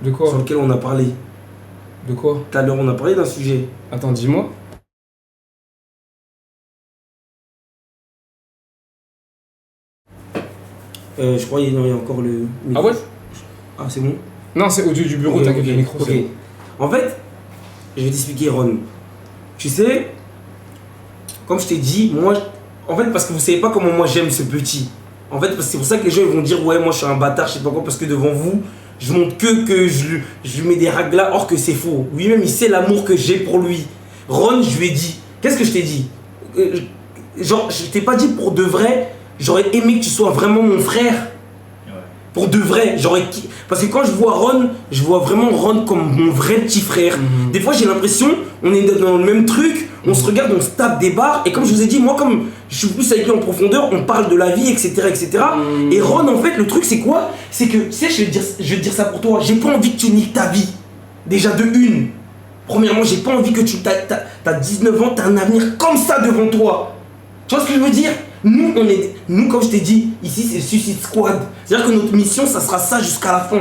S3: De quoi?
S1: sur lequel on a parlé?
S3: De quoi?
S1: Tout à l'heure, on a parlé d'un sujet.
S3: Attends, dis-moi.
S1: Je crois qu'il y a encore le micro.
S3: Ah ouais?
S1: Ah, c'est bon?
S3: Non, c'est audio du bureau,
S1: Ok,
S3: t'inquiète,
S1: ok,
S3: le micro,
S1: ok.
S3: c'est bon.
S1: En fait, je vais t'expliquer, Ron. Tu sais, comme je t'ai dit, moi, en fait, parce que vous savez pas comment moi j'aime ce petit. En fait, c'est pour ça que les gens ils vont dire, ouais, moi je suis un bâtard, je sais pas quoi, parce que devant vous, je montre que je lui mets des raglas, or que c'est faux. Lui-même, il sait l'amour que j'ai pour lui. Ron, je lui ai dit, qu'est-ce que je t'ai dit? Genre, je t'ai pas dit pour de vrai, j'aurais aimé que tu sois vraiment mon frère. Pour de vrai, parce que quand je vois Ron, je vois vraiment Ron comme mon vrai petit frère. Des fois j'ai l'impression, on est dans le même truc, on se regarde, on se tape des barres, et comme je vous ai dit, moi comme je suis plus avec lui en profondeur, on parle de la vie, etc. etc. Et Ron, en fait, le truc c'est quoi? C'est que, tu sais, je vais te dire ça pour toi, j'ai pas envie que tu niques ta vie. Déjà de une. Premièrement, j'ai pas envie que t'as 19 ans, t'as un avenir comme ça devant toi. Tu vois ce que je veux dire? Nous, comme je t'ai dit, ici c'est Suicide Squad. C'est-à-dire que notre mission, ça sera ça jusqu'à la fin.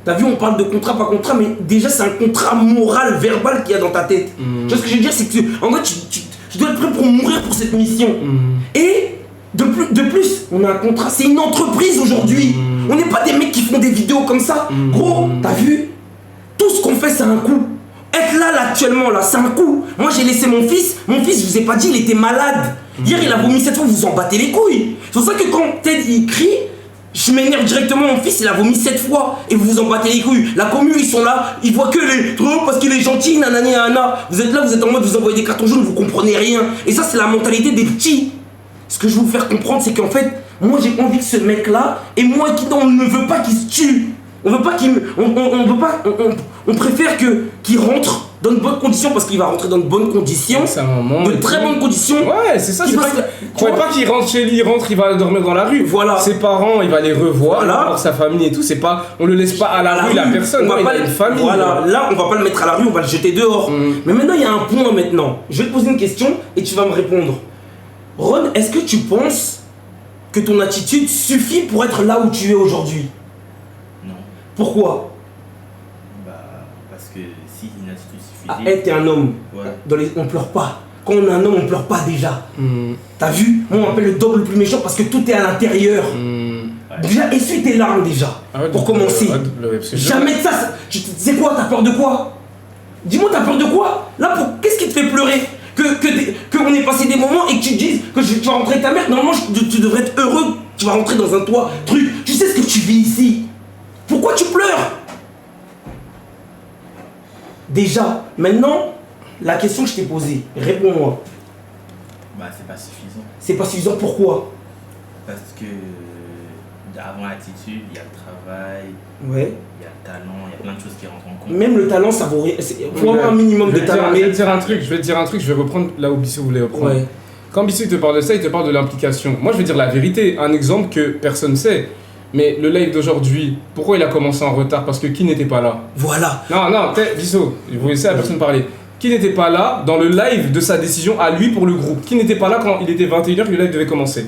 S1: T'as vu, on parle de contrat, pas contrat, mais déjà c'est un contrat moral, verbal qu'il y a dans ta tête. Tu vois ce que je veux dire? C'est que, en fait, tu dois être prêt pour mourir pour cette mission. Et de plus, on a un contrat, c'est une entreprise aujourd'hui. On n'est pas des mecs qui font des vidéos comme ça. Gros, t'as vu? Tout ce qu'on fait, c'est un coup. Être là actuellement, là, c'est un coup. Moi, j'ai laissé mon fils, je vous ai pas dit, il était malade. Hier, il a vomi 7 fois, vous en battez les couilles. C'est pour ça que quand Ted, il crie, je m'énerve directement, mon fils, il a vomi 7 fois, et vous en battez les couilles. La commune, ils sont là, ils voient que les trucs parce qu'il est gentil, nanani, nanana. Vous êtes là, vous êtes en mode, vous envoyez des cartons jaunes, vous comprenez rien. Et ça, c'est la mentalité des petits. Ce que je veux vous faire comprendre, c'est qu'en fait, moi, j'ai envie que ce mec-là, et moi, on ne veut pas qu'il se tue. On veut pas on préfère qu'il rentre dans de bonnes conditions, parce qu'il va rentrer dans de bonnes conditions,
S3: C'est un moment
S1: de très bonnes conditions.
S3: Ouais, c'est ça, c'est pas. Croyez pas qu'il rentre chez lui, il va dormir dans la rue.
S1: Voilà.
S3: Ses parents, il va les revoir,
S1: Voilà.
S3: il va voir sa famille et tout. C'est pas, on le laisse pas à la rue, la personne.
S1: On va
S3: il
S1: pas
S3: a une famille.
S1: Voilà, là on va pas le mettre à la rue, on va le jeter dehors. Mais maintenant il y a un point maintenant. Je vais te poser une question et tu vas me répondre. Ron, est-ce que tu penses que ton attitude suffit pour être là où tu es aujourd'hui?
S2: Non.
S1: Pourquoi?
S2: Parce que si une attitude
S1: Ah,
S2: suffisait.
S1: t'es un homme.
S2: Ouais.
S1: On pleure pas. Quand on est un homme, on pleure pas déjà. T'as vu? Moi on m'appelle le dog le plus méchant parce que tout est à l'intérieur. Déjà, essuie tes larmes déjà. Pour commencer. Jamais de ça. Tu sais quoi? T'as peur de quoi? Dis-moi, t'as peur de quoi? Là, qu'est-ce qui te fait pleurer? Qu'on ait passé des moments et que tu te dises que tu vas rentrer avec ta mère. Normalement, tu devrais être heureux. Tu vas rentrer dans un toit, truc. Tu sais ce que tu vis ici. Pourquoi tu pleures? Déjà, maintenant, la question que je t'ai posée, réponds-moi.
S2: C'est pas suffisant.
S1: C'est pas suffisant, pourquoi?
S2: Parce que avant l'attitude, il y a le travail,
S1: Ouais.
S2: il y a le talent, il y a plein de choses qui rentrent en compte.
S1: Même le talent, ça vaut rien. Il faut avoir un minimum de talent.
S3: Je vais te dire un truc, je vais reprendre là où Bissot voulait reprendre.
S1: Ouais.
S3: Quand Bissot il te parle de ça, il te parle de l'implication. Moi je vais dire la vérité, un exemple que personne ne sait. Mais le live d'aujourd'hui, pourquoi il a commencé en retard? Parce que qui n'était pas là?
S1: Voilà.
S3: Non, Bissot, vous laissez la personne parler. Qui n'était pas là dans le live de sa décision à lui pour le groupe? Qui n'était pas là quand il était 21h que le live devait commencer?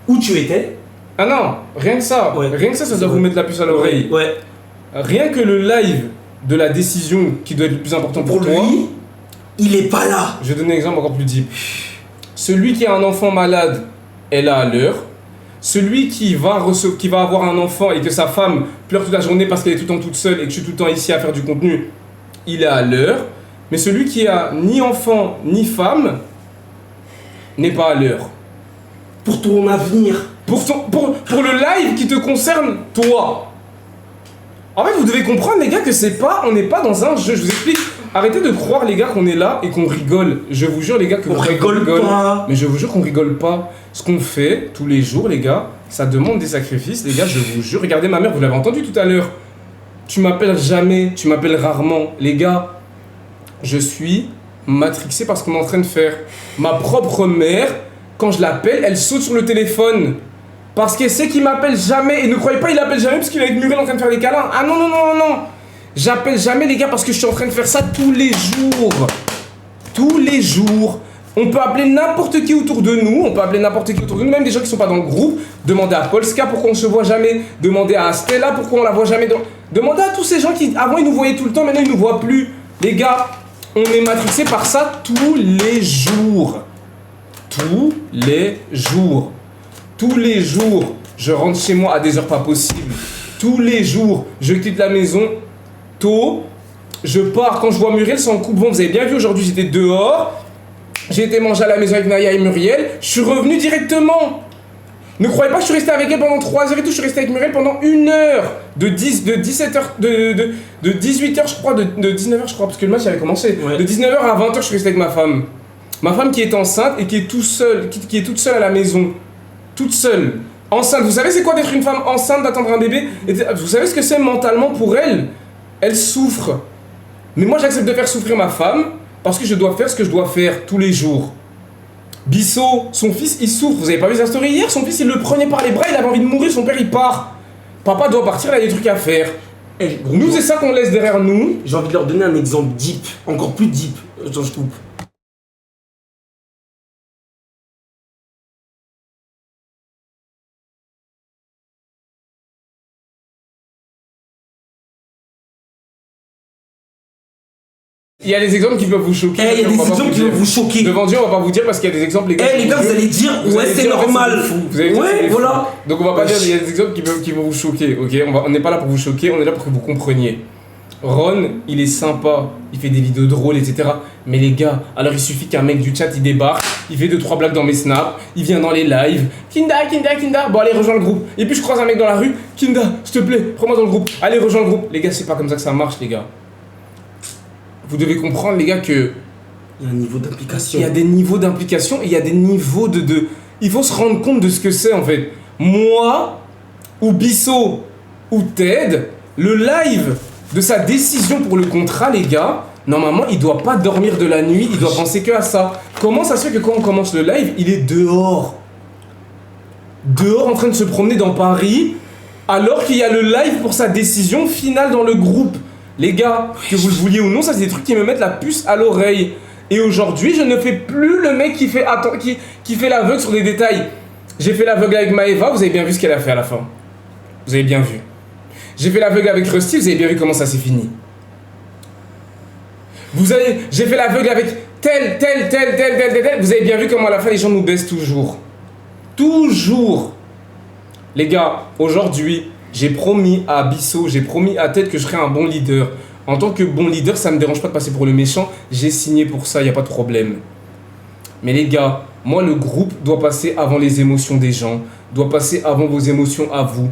S1: Où tu étais?
S3: Ah non, rien que ça.
S1: Ouais.
S3: Rien que ça doit vous mettre la puce à l'oreille.
S1: Ouais.
S3: Rien que le live de la décision qui doit être le plus important pour toi.
S1: lui, il est pas là.
S3: Je vais donner un exemple encore plus deep. Celui qui a un enfant malade est là à l'heure. Celui qui va avoir un enfant et que sa femme pleure toute la journée parce qu'elle est tout le temps toute seule et que je suis tout le temps ici à faire du contenu, il est à l'heure. Mais celui qui a ni enfant ni femme n'est pas à l'heure.
S1: Pour ton avenir.
S3: Pour le live qui te concerne, toi. En fait, vous devez comprendre, les gars, que on n'est pas dans un jeu. Je vous explique. Arrêtez de croire, les gars, qu'on est là et qu'on rigole. Je vous jure, les gars, que
S1: on rigole pas.
S3: Mais je vous jure qu'on rigole pas. Ce qu'on fait tous les jours, les gars, ça demande des sacrifices. Les gars, je vous jure. Regardez ma mère, vous l'avez entendu tout à l'heure. Tu m'appelles jamais, tu m'appelles rarement. Les gars, je suis matrixé par ce qu'on est en train de faire. Ma propre mère, quand je l'appelle, elle saute sur le téléphone. Parce qu'elle sait qu'il m'appelle jamais. Et ne croyez pas, il appelle jamais parce qu'il est avec Muriel en train de faire des câlins. Ah non. J'appelle jamais les gars parce que je suis en train de faire ça tous les jours. Tous les jours. On peut appeler n'importe qui autour de nous, même des gens qui sont pas dans le groupe. Demandez à Polska pourquoi on se voit jamais, demandez à Stella pourquoi on la voit jamais. Demandez à tous ces gens qui, avant ils nous voyaient tout le temps, maintenant ils nous voient plus. Les gars, on est matrixé par ça tous les jours. Tous les jours. Tous les jours, je rentre chez moi à des heures pas possibles. Tous les jours, je quitte la maison tôt. Je pars quand je vois Muriel sans coupe-vent. Vous avez bien vu, aujourd'hui j'étais dehors. J'ai été manger à la maison avec Naya et Muriel. Je suis revenu directement. Ne croyez pas que je suis resté avec elle pendant 3 heures et tout. Je suis resté avec Muriel pendant 1 heure. De 17h, de 18h je crois, de 19h je crois, parce que le match avait commencé. Ouais. De 19h à 20h je suis resté avec ma femme. Ma femme qui est enceinte et qui est toute seule à la maison. Toute seule. Enceinte. Vous savez c'est quoi d'être une femme enceinte, d'attendre un bébé? Et vous savez ce que c'est mentalement pour elle? Elle souffre. Mais moi j'accepte de faire souffrir ma femme parce que je dois faire ce que je dois faire tous les jours. Bissot, son fils il souffre. Vous avez pas vu sa story hier? Son fils il le prenait par les bras, il avait envie de mourir, son père il part. Papa doit partir, il a des trucs à faire. Et nous c'est ça qu'on laisse derrière nous.
S1: J'ai envie de leur donner un exemple deep, encore plus deep. Attends, je coupe.
S3: Il y a des exemples qui peuvent vous choquer.
S1: Il y a des exemples qui peuvent vous choquer.
S3: Devant Dieu, on va pas vous dire parce qu'il y a des exemples.
S1: Les gars, vous allez dire, ouais, c'est normal. Ouais, voilà.
S3: Donc on va pas dire, il y a des exemples qui vont vous choquer, ok? On n'est pas là pour vous choquer, on est là pour que vous compreniez. Ron, il est sympa, il fait des vidéos drôles, etc. Mais les gars, alors il suffit qu'un mec du chat il débarque, il fait 2-3 blagues dans mes snaps, il vient dans les lives. Kinda. Bon, allez, rejoins le groupe. Et puis je croise un mec dans la rue. Kinda, s'il te plaît, prends-moi dans le groupe. Allez, rejoins le groupe. Les gars, c'est pas comme ça que ça marche, les gars. Vous devez comprendre, les gars, que
S1: il y a un niveau d'implication.
S3: Il y a des niveaux d'implication et il y a des niveaux de... Il faut se rendre compte de ce que c'est, en fait. Moi, ou Bissot, ou Ted, le live de sa décision pour le contrat, les gars, normalement, il doit pas dormir de la nuit, il doit penser que à ça. Comment ça se fait que quand on commence le live, il est dehors? Dehors, en train de se promener dans Paris, alors qu'il y a le live pour sa décision finale dans le groupe. Les gars, que vous le vouliez ou non, ça c'est des trucs qui me mettent la puce à l'oreille. Et aujourd'hui, je ne fais plus le mec qui fait l'aveugle sur des détails. J'ai fait l'aveugle avec Maeva, vous avez bien vu ce qu'elle a fait à la fin. Vous avez bien vu. J'ai fait l'aveugle avec Rusty, vous avez bien vu comment ça s'est fini. J'ai fait l'aveugle avec tel, vous avez bien vu comment à la fin les gens nous baissent toujours. Toujours. Les gars, aujourd'hui, j'ai promis à Bissot, j'ai promis à Ted que je serais un bon leader. En tant que bon leader, ça me dérange pas de passer pour le méchant. J'ai signé pour ça, y a pas de problème. Mais les gars, moi le groupe doit passer avant les émotions des gens, doit passer avant vos émotions à vous.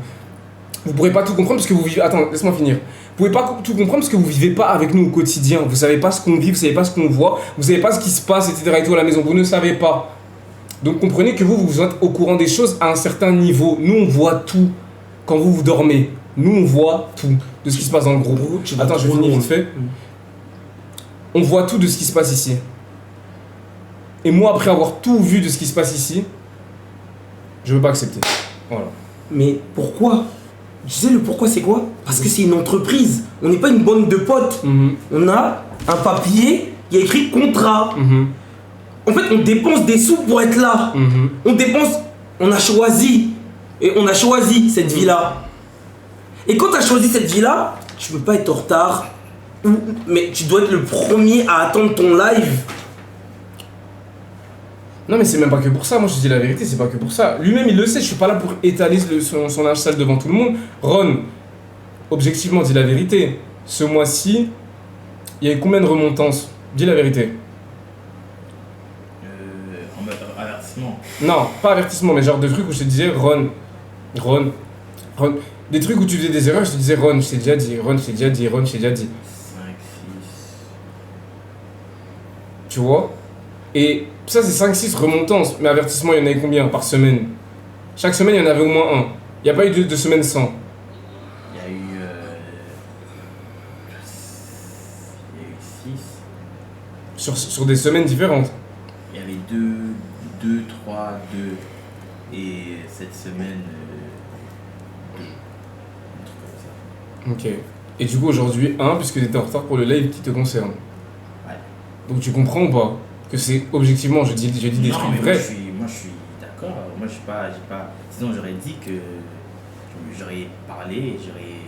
S3: Vous pourrez pas tout comprendre parce que vous vivez... Attends, laisse-moi finir. Vous pouvez pas tout comprendre parce que vous vivez pas avec nous au quotidien. Vous savez pas ce qu'on vit, vous savez pas ce qu'on voit, vous savez pas ce qui se passe, etc. et tout à la maison. Vous ne savez pas. Donc comprenez que vous êtes au courant des choses à un certain niveau. Nous, on voit tout. Quand vous dormez, nous on voit tout de ce qui se passe dans le groupe. Attends, je vais finir vite fait. On voit tout de ce qui se passe ici. Et moi, après avoir tout vu de ce qui se passe ici, je veux pas accepter. Voilà.
S1: Mais pourquoi? Tu sais le pourquoi c'est quoi? Parce que c'est une entreprise. On n'est pas une bande de potes. On a un papier qui a écrit contrat. En fait, on dépense des sous pour être là. On a choisi. Et on a choisi cette vie-là. Et quand tu as choisi cette vie-là, tu peux pas être en retard. Mais tu dois être le premier à attendre ton live.
S3: Non mais c'est même pas que pour ça, moi je te dis la vérité, c'est pas que pour ça. Lui-même il le sait, je suis pas là pour étaler son linge sale devant tout le monde. Ron, objectivement dis la vérité. Ce mois-ci, il y a eu combien de remontances? Dis la vérité.
S2: En mode avertissement.
S3: Non, pas avertissement, mais genre de trucs où je te disais Ron. Des trucs où tu faisais des erreurs, je te disais Ron, je t'ai déjà dit, Ron, je t'ai déjà dit, Ron, je t'ai déjà dit.
S2: 5, 6.
S3: Tu vois? Et ça c'est 5-6 remontances, mais avertissement il y en avait combien par semaine? Chaque semaine il y en avait au moins un. Il n'y a pas eu de semaine sans.
S2: Il y a eu 6.
S3: Sur des semaines différentes.
S2: Il y avait 2, 3, 2. Et cette semaine, 2. Un truc comme ça.
S3: Ok. Et du coup aujourd'hui 1 puisque tu étais en retard pour le live qui te concerne.
S2: Ouais.
S3: Donc tu comprends ou pas? Que c'est objectivement, je dis des
S2: Non,
S3: trucs
S2: mais
S3: vrais.
S2: moi je suis d'accord. Moi j'ai pas. Sinon j'aurais dit que j'aurais parlé,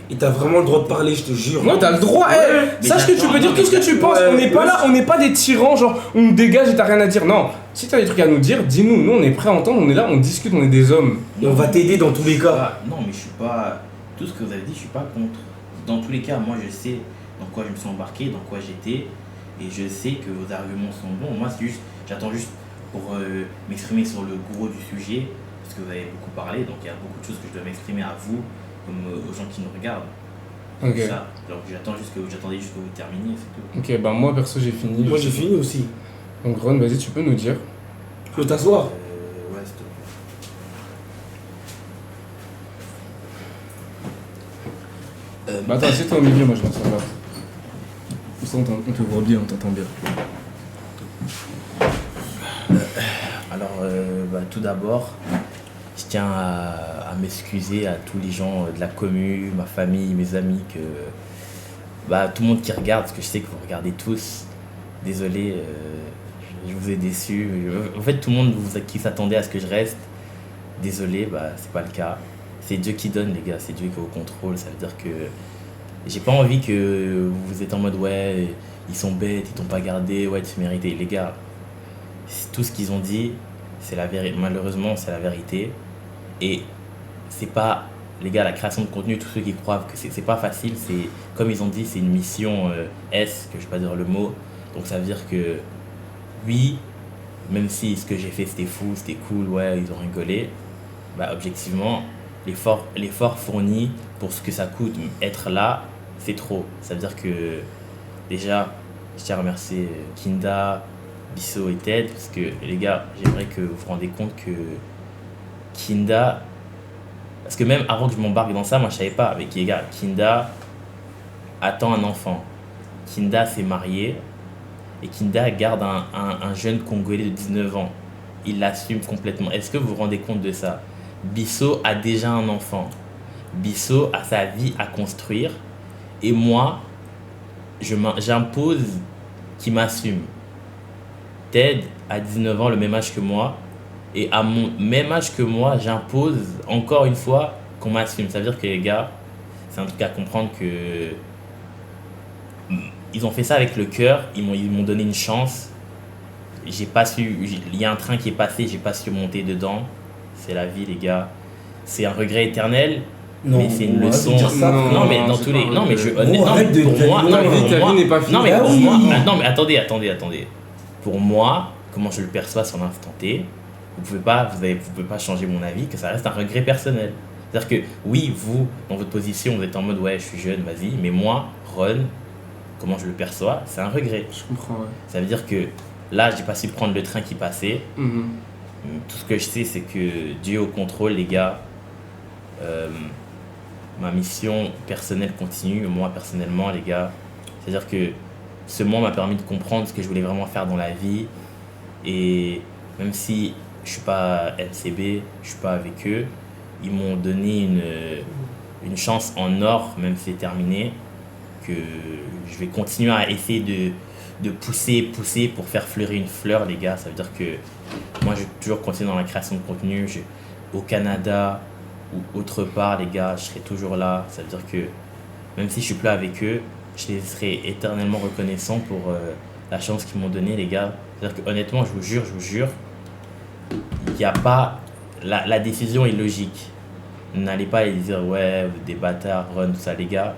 S1: Et t'as vraiment le droit de parler, je te jure.
S3: Non, t'as le droit,
S2: mais
S3: sache que tu
S2: j'attends,
S3: peux dire
S2: non,
S3: tout ce que
S2: mais
S3: tu penses,
S1: ouais,
S3: on n'est pas
S1: ouais.
S3: là, on n'est pas des tyrans, genre on te dégage et t'as rien à dire. Non, si t'as des trucs à nous dire, dis-nous, nous on est prêts à entendre, on est là, on discute, on est des hommes.
S1: Et on va t'aider dans tous les cas.
S2: Non, mais je suis pas. Tout ce que vous avez dit, je suis pas contre. Dans tous les cas, moi je sais dans quoi je me suis embarqué, dans quoi j'étais, et je sais que vos arguments sont bons. Moi, c'est juste, j'attends juste pour m'exprimer sur le gros du sujet, parce que vous avez beaucoup parlé, donc il y a beaucoup de choses que je dois m'exprimer à vous, comme aux gens qui nous regardent.
S3: Ok.
S2: Ça. Donc j'attendais juste que vous terminiez, c'est tout.
S3: Ok, bah moi perso j'ai fini.
S1: Moi j'ai fini aussi.
S3: Donc Ron, vas-y, tu peux nous dire.
S1: Tu veux t'asseoir?
S2: Ouais, s'il te plaît.
S3: Bah attends, assieds-toi au milieu, moi je m'assois là. Comme ça on te voit bien, on t'entend bien.
S2: Alors, tout d'abord, je tiens à m'excuser à tous les gens de la commune, ma famille, mes amis, tout le monde qui regarde, parce que je sais que vous regardez tous. Désolé, je vous ai déçu. En fait, tout le monde qui s'attendait à ce que je reste, désolé, c'est pas le cas. C'est Dieu qui donne, les gars, c'est Dieu qui est au contrôle. Ça veut dire que j'ai pas envie que vous êtes en mode ouais, ils sont bêtes, ils t'ont pas gardé, ouais, tu méritais. Les gars, tout ce qu'ils ont dit, c'est la vérité. Malheureusement, c'est la vérité. Et c'est pas, les gars, la création de contenu, tous ceux qui croient que c'est pas facile, c'est comme ils ont dit, c'est une mission S, que je vais pas dire le mot. Donc ça veut dire que oui, même si ce que j'ai fait c'était fou, c'était cool, ouais, ils ont rigolé, objectivement, l'effort fourni pour ce que ça coûte être là, c'est trop. Ça veut dire que déjà, je tiens à remercier Kinda, Bisso et Ted, parce que les gars, j'aimerais que vous vous rendez compte que Kinda, parce que même avant que je m'embarque dans ça, moi je savais pas, avec les gars, Kinda attend un enfant. Kinda s'est mariée et Kinda garde un jeune Congolais de 19 ans. Il l'assume complètement. Est-ce que vous vous rendez compte de ça? Bisso a déjà un enfant. Bisso a sa vie à construire. Et moi, j'impose qu'il m'assume. Ted a 19 ans, le même âge que moi. Et à mon même âge que moi, j'impose encore une fois qu'on m'assume. Ça veut dire que les gars, c'est un truc à comprendre que ils ont fait ça avec le cœur, ils m'ont donné une chance. J'ai pas su, il y a un train qui est passé, j'ai pas su monter dedans. C'est la vie, les gars. C'est un regret éternel, mais c'est une leçon. Non, mais dans tous les, non mais je, honnêtement, pour moi,
S3: ta vie n'est pas finie.
S2: non mais pour moi, non mais attendez. Pour moi, comment je le perçois sur l'instant T, vous pouvez pas changer mon avis, que ça reste un regret personnel. C'est-à-dire que oui, vous, dans votre position, vous êtes en mode ouais, je suis jeune, vas-y, mais moi, Ron, comment je le perçois, c'est un regret.
S3: Je comprends, ouais.
S2: Ça veut dire que là, j'ai pas su prendre le train qui passait.
S3: Mhm.
S2: Tout ce que je sais, c'est que Dieu est au contrôle, les gars. Ma mission personnelle continue, moi personnellement, les gars. C'est-à-dire que ce mois m'a permis de comprendre ce que je voulais vraiment faire dans la vie. Et même si je suis pas LCB, je suis pas avec eux, ils m'ont donné une chance en or, même si c'est terminé, que je vais continuer à essayer de pousser pour faire fleurir une fleur, les gars. Ça veut dire que moi, je vais toujours continuer dans la création de contenu. Au Canada ou autre part, les gars, je serai toujours là. Ça veut dire que même si je suis plus avec eux, je les serai éternellement reconnaissant pour la chance qu'ils m'ont donnée, les gars. C'est-à-dire que honnêtement, je vous jure, il n'y a pas... La décision est logique. N'allez pas les dire, ouais, vous êtes des bâtards, Ron, tout ça, les gars.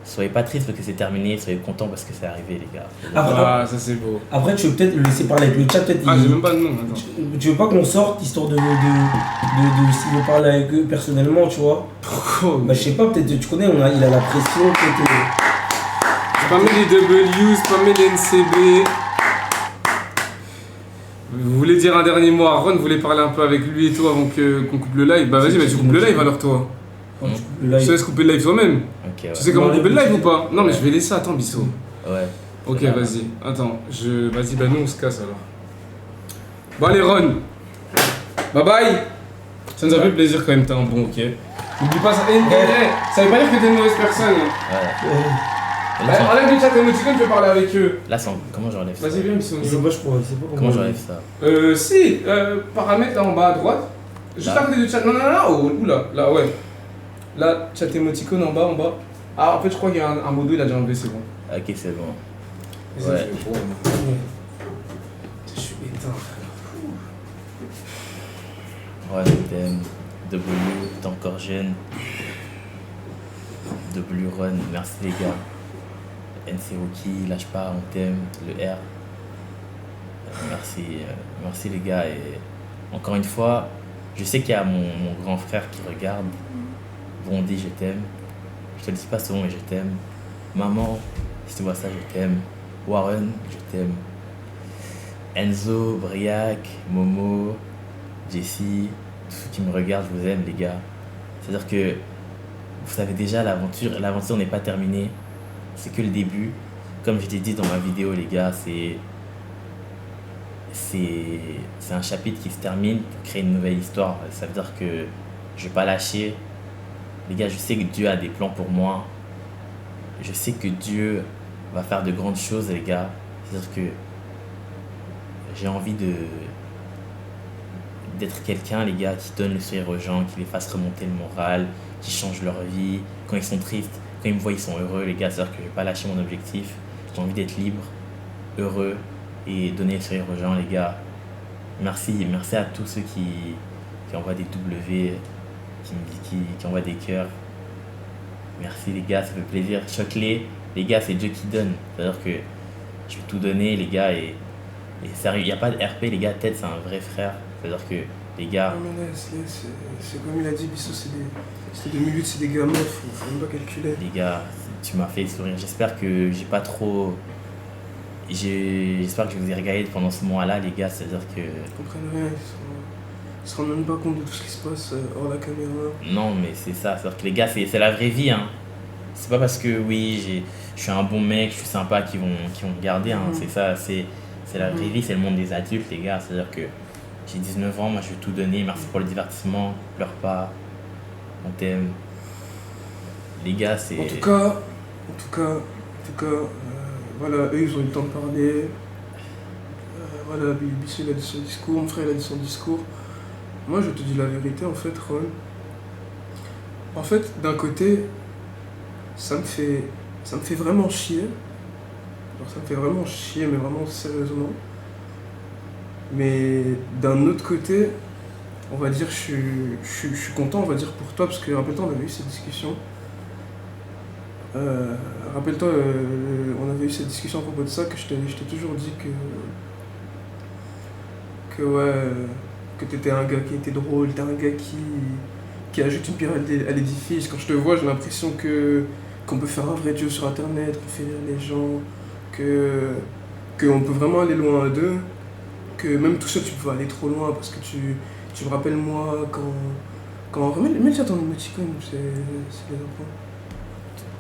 S2: Soyez pas tristes parce que c'est terminé, soyez contents parce que c'est arrivé, les gars.
S3: Ah, ça c'est beau.
S1: Après, tu veux peut-être le laisser parler avec le chat, peut-être.
S3: Ah, j'ai même pas de nom, attends.
S1: Tu veux pas qu'on sorte, histoire de s'il veut parler avec eux personnellement, tu vois?
S3: Pourquoi?
S1: Je sais pas, peut-être, tu connais, il a la pression, peut-être.
S3: Spammez les W, spammez les NCB. Vous voulez dire un dernier mot à Ron, vous voulez parler un peu avec lui et tout avant qu'on coupe le live? Bah vas-y, tu coupes le live alors toi. Je te laisse couper le live toi-même.
S2: Ok, ouais.
S3: Tu sais comment couper le live ou pas? Non mais je vais laisser, attends Bisso.
S2: Ouais.
S3: Ok, vas-y, attends, vas-y, nous on se casse alors. Bon allez Ron, bye bye. Ça nous a fait plaisir quand même, t'es un bon, ok. N'oublie pas ça, ça veut pas dire que t'es une mauvaise personne.
S2: Ouais.
S3: Enlève du chat émoticône, je vais parler avec eux.
S2: Là, comment j'enlève ça?
S3: Vas-y, viens, ils sont
S1: Je sais pas, je crois, je sais pas
S2: Comment j'enlève ça?
S3: Si, paramètres là en bas à droite. Juste
S2: Là.
S3: à côté du chat. Non, oh, oula, là, ouais. Là, chat émoticône en bas. Ah, en fait, je crois qu'il y a un modo, il a déjà enlevé, c'est bon.
S2: Ok, c'est bon.
S3: Vas-y,
S2: Ouais.
S3: je vais voir. Je suis éteint.
S2: Ouais, thème. W, t'es encore jeune. W Run, merci les gars. NC Rookie, lâche pas, on t'aime. Le R. Merci les gars. Et encore une fois, je sais qu'il y a mon grand frère qui regarde. Bondi, je t'aime. Je te le dis pas souvent, mais je t'aime. Maman, si tu vois ça, je t'aime. Warren, je t'aime. Enzo, Briac, Momo, Jessie, tous ceux qui me regardent, je vous aime les gars. C'est-à-dire que vous savez déjà, l'aventure n'est pas terminée. C'est que le début. Comme je t'ai dit dans ma vidéo, les gars, c'est un chapitre qui se termine pour créer une nouvelle histoire. Ça veut dire que je vais pas lâcher. Les gars, je sais que Dieu a des plans pour moi. Je sais que Dieu va faire de grandes choses, les gars. C'est-à-dire que j'ai envie d'être quelqu'un, les gars, qui donne le sourire aux gens, qui les fasse remonter le moral, qui change leur vie. Quand ils sont tristes, quand ils me voient, ils sont heureux, les gars. C'est-à-dire que je vais pas lâcher mon objectif. J'ai envie d'être libre, heureux et donner le sourire aux gens, les gars. Merci à tous ceux qui envoient des W, qui envoient des cœurs. Merci les gars, ça fait plaisir. Choc-les, les gars, c'est Dieu qui donne. C'est-à-dire que je vais tout donner, les gars, et sérieux, il n'y a pas de RP, les gars. Ted, c'est un vrai frère. C'est-à-dire que les gars.
S4: Non, mais là, c'est comme il a dit, Bissot, c'est 2008, c'est des gamins, faut même pas calculer.
S2: Les gars, tu m'as fait sourire. J'espère que j'ai pas trop. J'espère que je vous ai régalé pendant ce mois-là, les gars. C'est-à-dire que.
S4: Ils comprennent rien, ils se rendent même pas compte de tout ce qui se passe hors la caméra.
S2: Non, mais c'est ça. C'est-à-dire que les gars, c'est la vraie vie, hein. C'est pas parce que oui, je suis un bon mec, je suis sympa qu'ils vont me garder, hein. C'est ça, c'est la vraie vie, c'est le monde des adultes, les gars. C'est-à-dire que j'ai 19 ans, moi je vais tout donner. Merci pour le divertissement, pleure pas, on t'aime. Les gars, c'est.
S4: En tout cas, voilà, eux ils ont eu le temps de parler. Voilà, Bissot il a dit son discours, mon frère il a dit son discours. Moi je te dis la vérité en fait, Ron. En fait, d'un côté, ça me fait vraiment chier. Genre, ça me fait vraiment chier, mais vraiment sérieusement. Mais d'un autre côté, on va dire, je suis content, on va dire, pour toi, parce que rappelle-toi, on avait eu cette discussion. Rappelle-toi, on avait eu cette discussion à propos de ça, que je t'ai toujours dit que t'étais un gars qui était drôle, t'es un gars qui ajoute une pierre à l'édifice. Quand je te vois, j'ai l'impression qu'on peut faire un vrai Dieu sur internet, qu'on fait rire les gens, qu'on peut vraiment aller loin à deux, que même tout seul tu peux aller trop loin parce que tu me rappelles moi quand mets le chat en émoticône, c'est les enfants.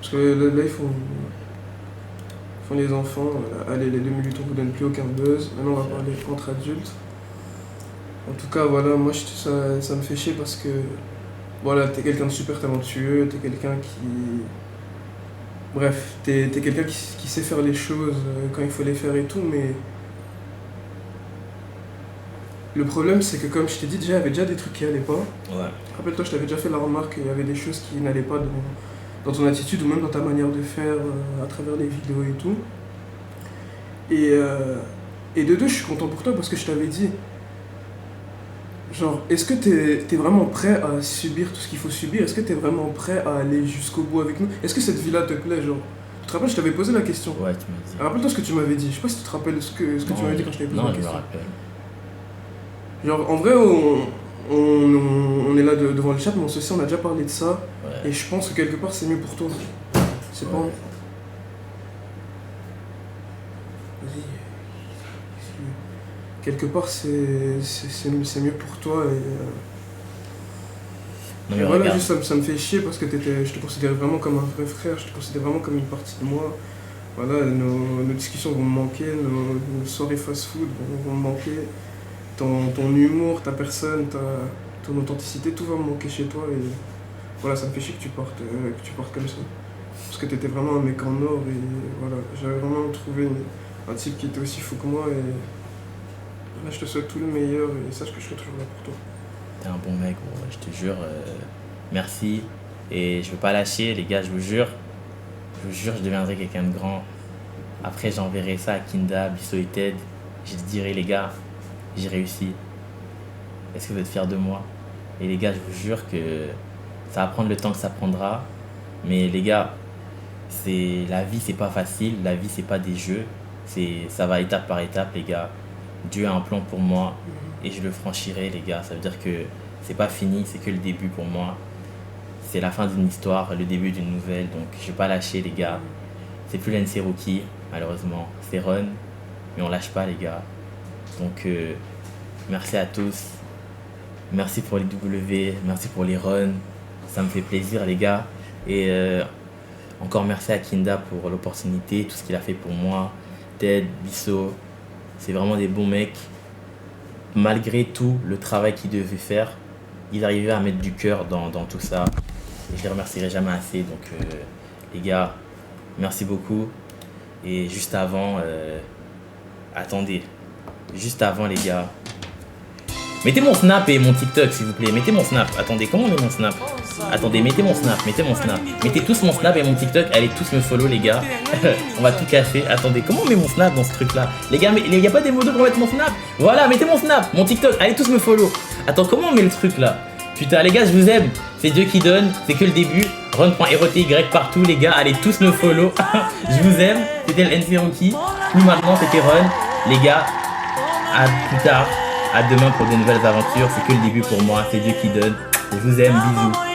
S4: Parce que là ils font les enfants, allez les 2 minutes on vous donne plus aucun buzz, maintenant on va parler entre adultes. En tout cas voilà, moi ça me fait chier parce que voilà, t'es quelqu'un de super talentueux, t'es quelqu'un qui... Bref, t'es quelqu'un qui sait faire les choses quand il faut les faire et tout, mais... Le problème c'est que comme je t'ai dit déjà, il y avait déjà des trucs qui allaient pas.
S2: Ouais.
S4: Rappelle-toi, je t'avais déjà fait la remarque qu'il y avait des choses qui n'allaient pas dans ton attitude ou même dans ta manière de faire à travers les vidéos et tout. Et de deux, je suis content pour toi parce que je t'avais dit, genre, est-ce que t'es vraiment prêt à subir tout ce qu'il faut subir? Est-ce que t'es vraiment prêt à aller jusqu'au bout avec nous? Est-ce que cette vie-là te plaît, genre? Tu te rappelles, je t'avais posé la question.
S2: Ouais, tu m'as dit.
S4: Rappelle-toi ce que tu m'avais dit. Je sais pas si tu te rappelles ce que tu m'avais dit quand je t'avais posé la
S2: Non, je me
S4: question.
S2: rappelle.
S4: Genre, en vrai, on est là devant le chat, mais on se sait, on a déjà parlé de ça.
S2: Ouais.
S4: Et je pense que quelque part, c'est mieux pour toi. C'est pas...
S2: Ouais.
S4: Vas-y. Quelque part, c'est mieux pour toi.
S2: Non,
S4: Et
S2: mais
S4: voilà,
S2: regarde.
S4: juste ça me fait chier parce que je te considérais vraiment comme un vrai frère, je te considérais vraiment comme une partie de moi. Voilà, nos discussions vont me manquer, nos soirées fast-food vont me manquer. Ton humour, ta personne, ton authenticité, tout va me manquer chez toi. Et voilà, ça me fait chier que tu partes comme ça. parce que t'étais vraiment un mec en or et voilà, j'avais vraiment trouvé un type qui était aussi fou que moi et là je te souhaite tout le meilleur et sache que je serai toujours là pour toi.
S2: T'es un bon mec, gros, je te jure. Merci. Et je veux pas lâcher, les gars, je vous jure. Je vous jure, je deviendrai quelqu'un de grand. Après, j'enverrai ça à Kinda, Bisso et Ted. Je dirai, les gars, j'ai réussi. Est-ce que vous êtes fiers de moi? Et les gars, je vous jure que ça va prendre le temps que ça prendra. Mais les gars, la vie, c'est pas facile. La vie, c'est pas des jeux. Ça va étape par étape, les gars. Dieu a un plan pour moi et je le franchirai, les gars. Ça veut dire que c'est pas fini, c'est que le début pour moi. C'est la fin d'une histoire, le début d'une nouvelle. Donc, je vais pas lâcher, les gars. C'est plus l'NC Rookie, malheureusement. C'est Run, mais on lâche pas, les gars. Donc, merci à tous. Merci pour les W, merci pour les runs. Ça me fait plaisir, les gars. Et encore merci à Kinda pour l'opportunité, tout ce qu'il a fait pour moi. Ted, Bisso, c'est vraiment des bons mecs. Malgré tout le travail qu'ils devaient faire, ils arrivaient à mettre du cœur dans tout ça. Et je les remercierai jamais assez. Donc, les gars, merci beaucoup. Et juste avant, attendez. Juste avant, les gars. Mettez mon snap et mon TikTok, s'il vous plaît. Mettez mon snap. Attendez, comment on met mon snap? Attendez, mettez mon snap. Mettez tous mon snap et mon TikTok. Allez tous me follow, les gars. On va tout casser. Attendez, comment on met mon snap dans ce truc-là? Les gars, il n'y a pas des modos pour mettre mon snap? Voilà, mettez mon snap, mon TikTok. Allez tous me follow. Attends, comment on met le truc là? Putain, les gars, je vous aime. C'est Dieu qui donne. C'est que le début. Run.ROTY partout, les gars. Allez tous me follow. Je vous aime. C'était le NC Rookie. Nous maintenant, c'était Run. Les gars, à plus tard. À demain pour de nouvelles aventures. C'est que le début pour moi. C'est Dieu qui donne. Je vous aime. Bisous.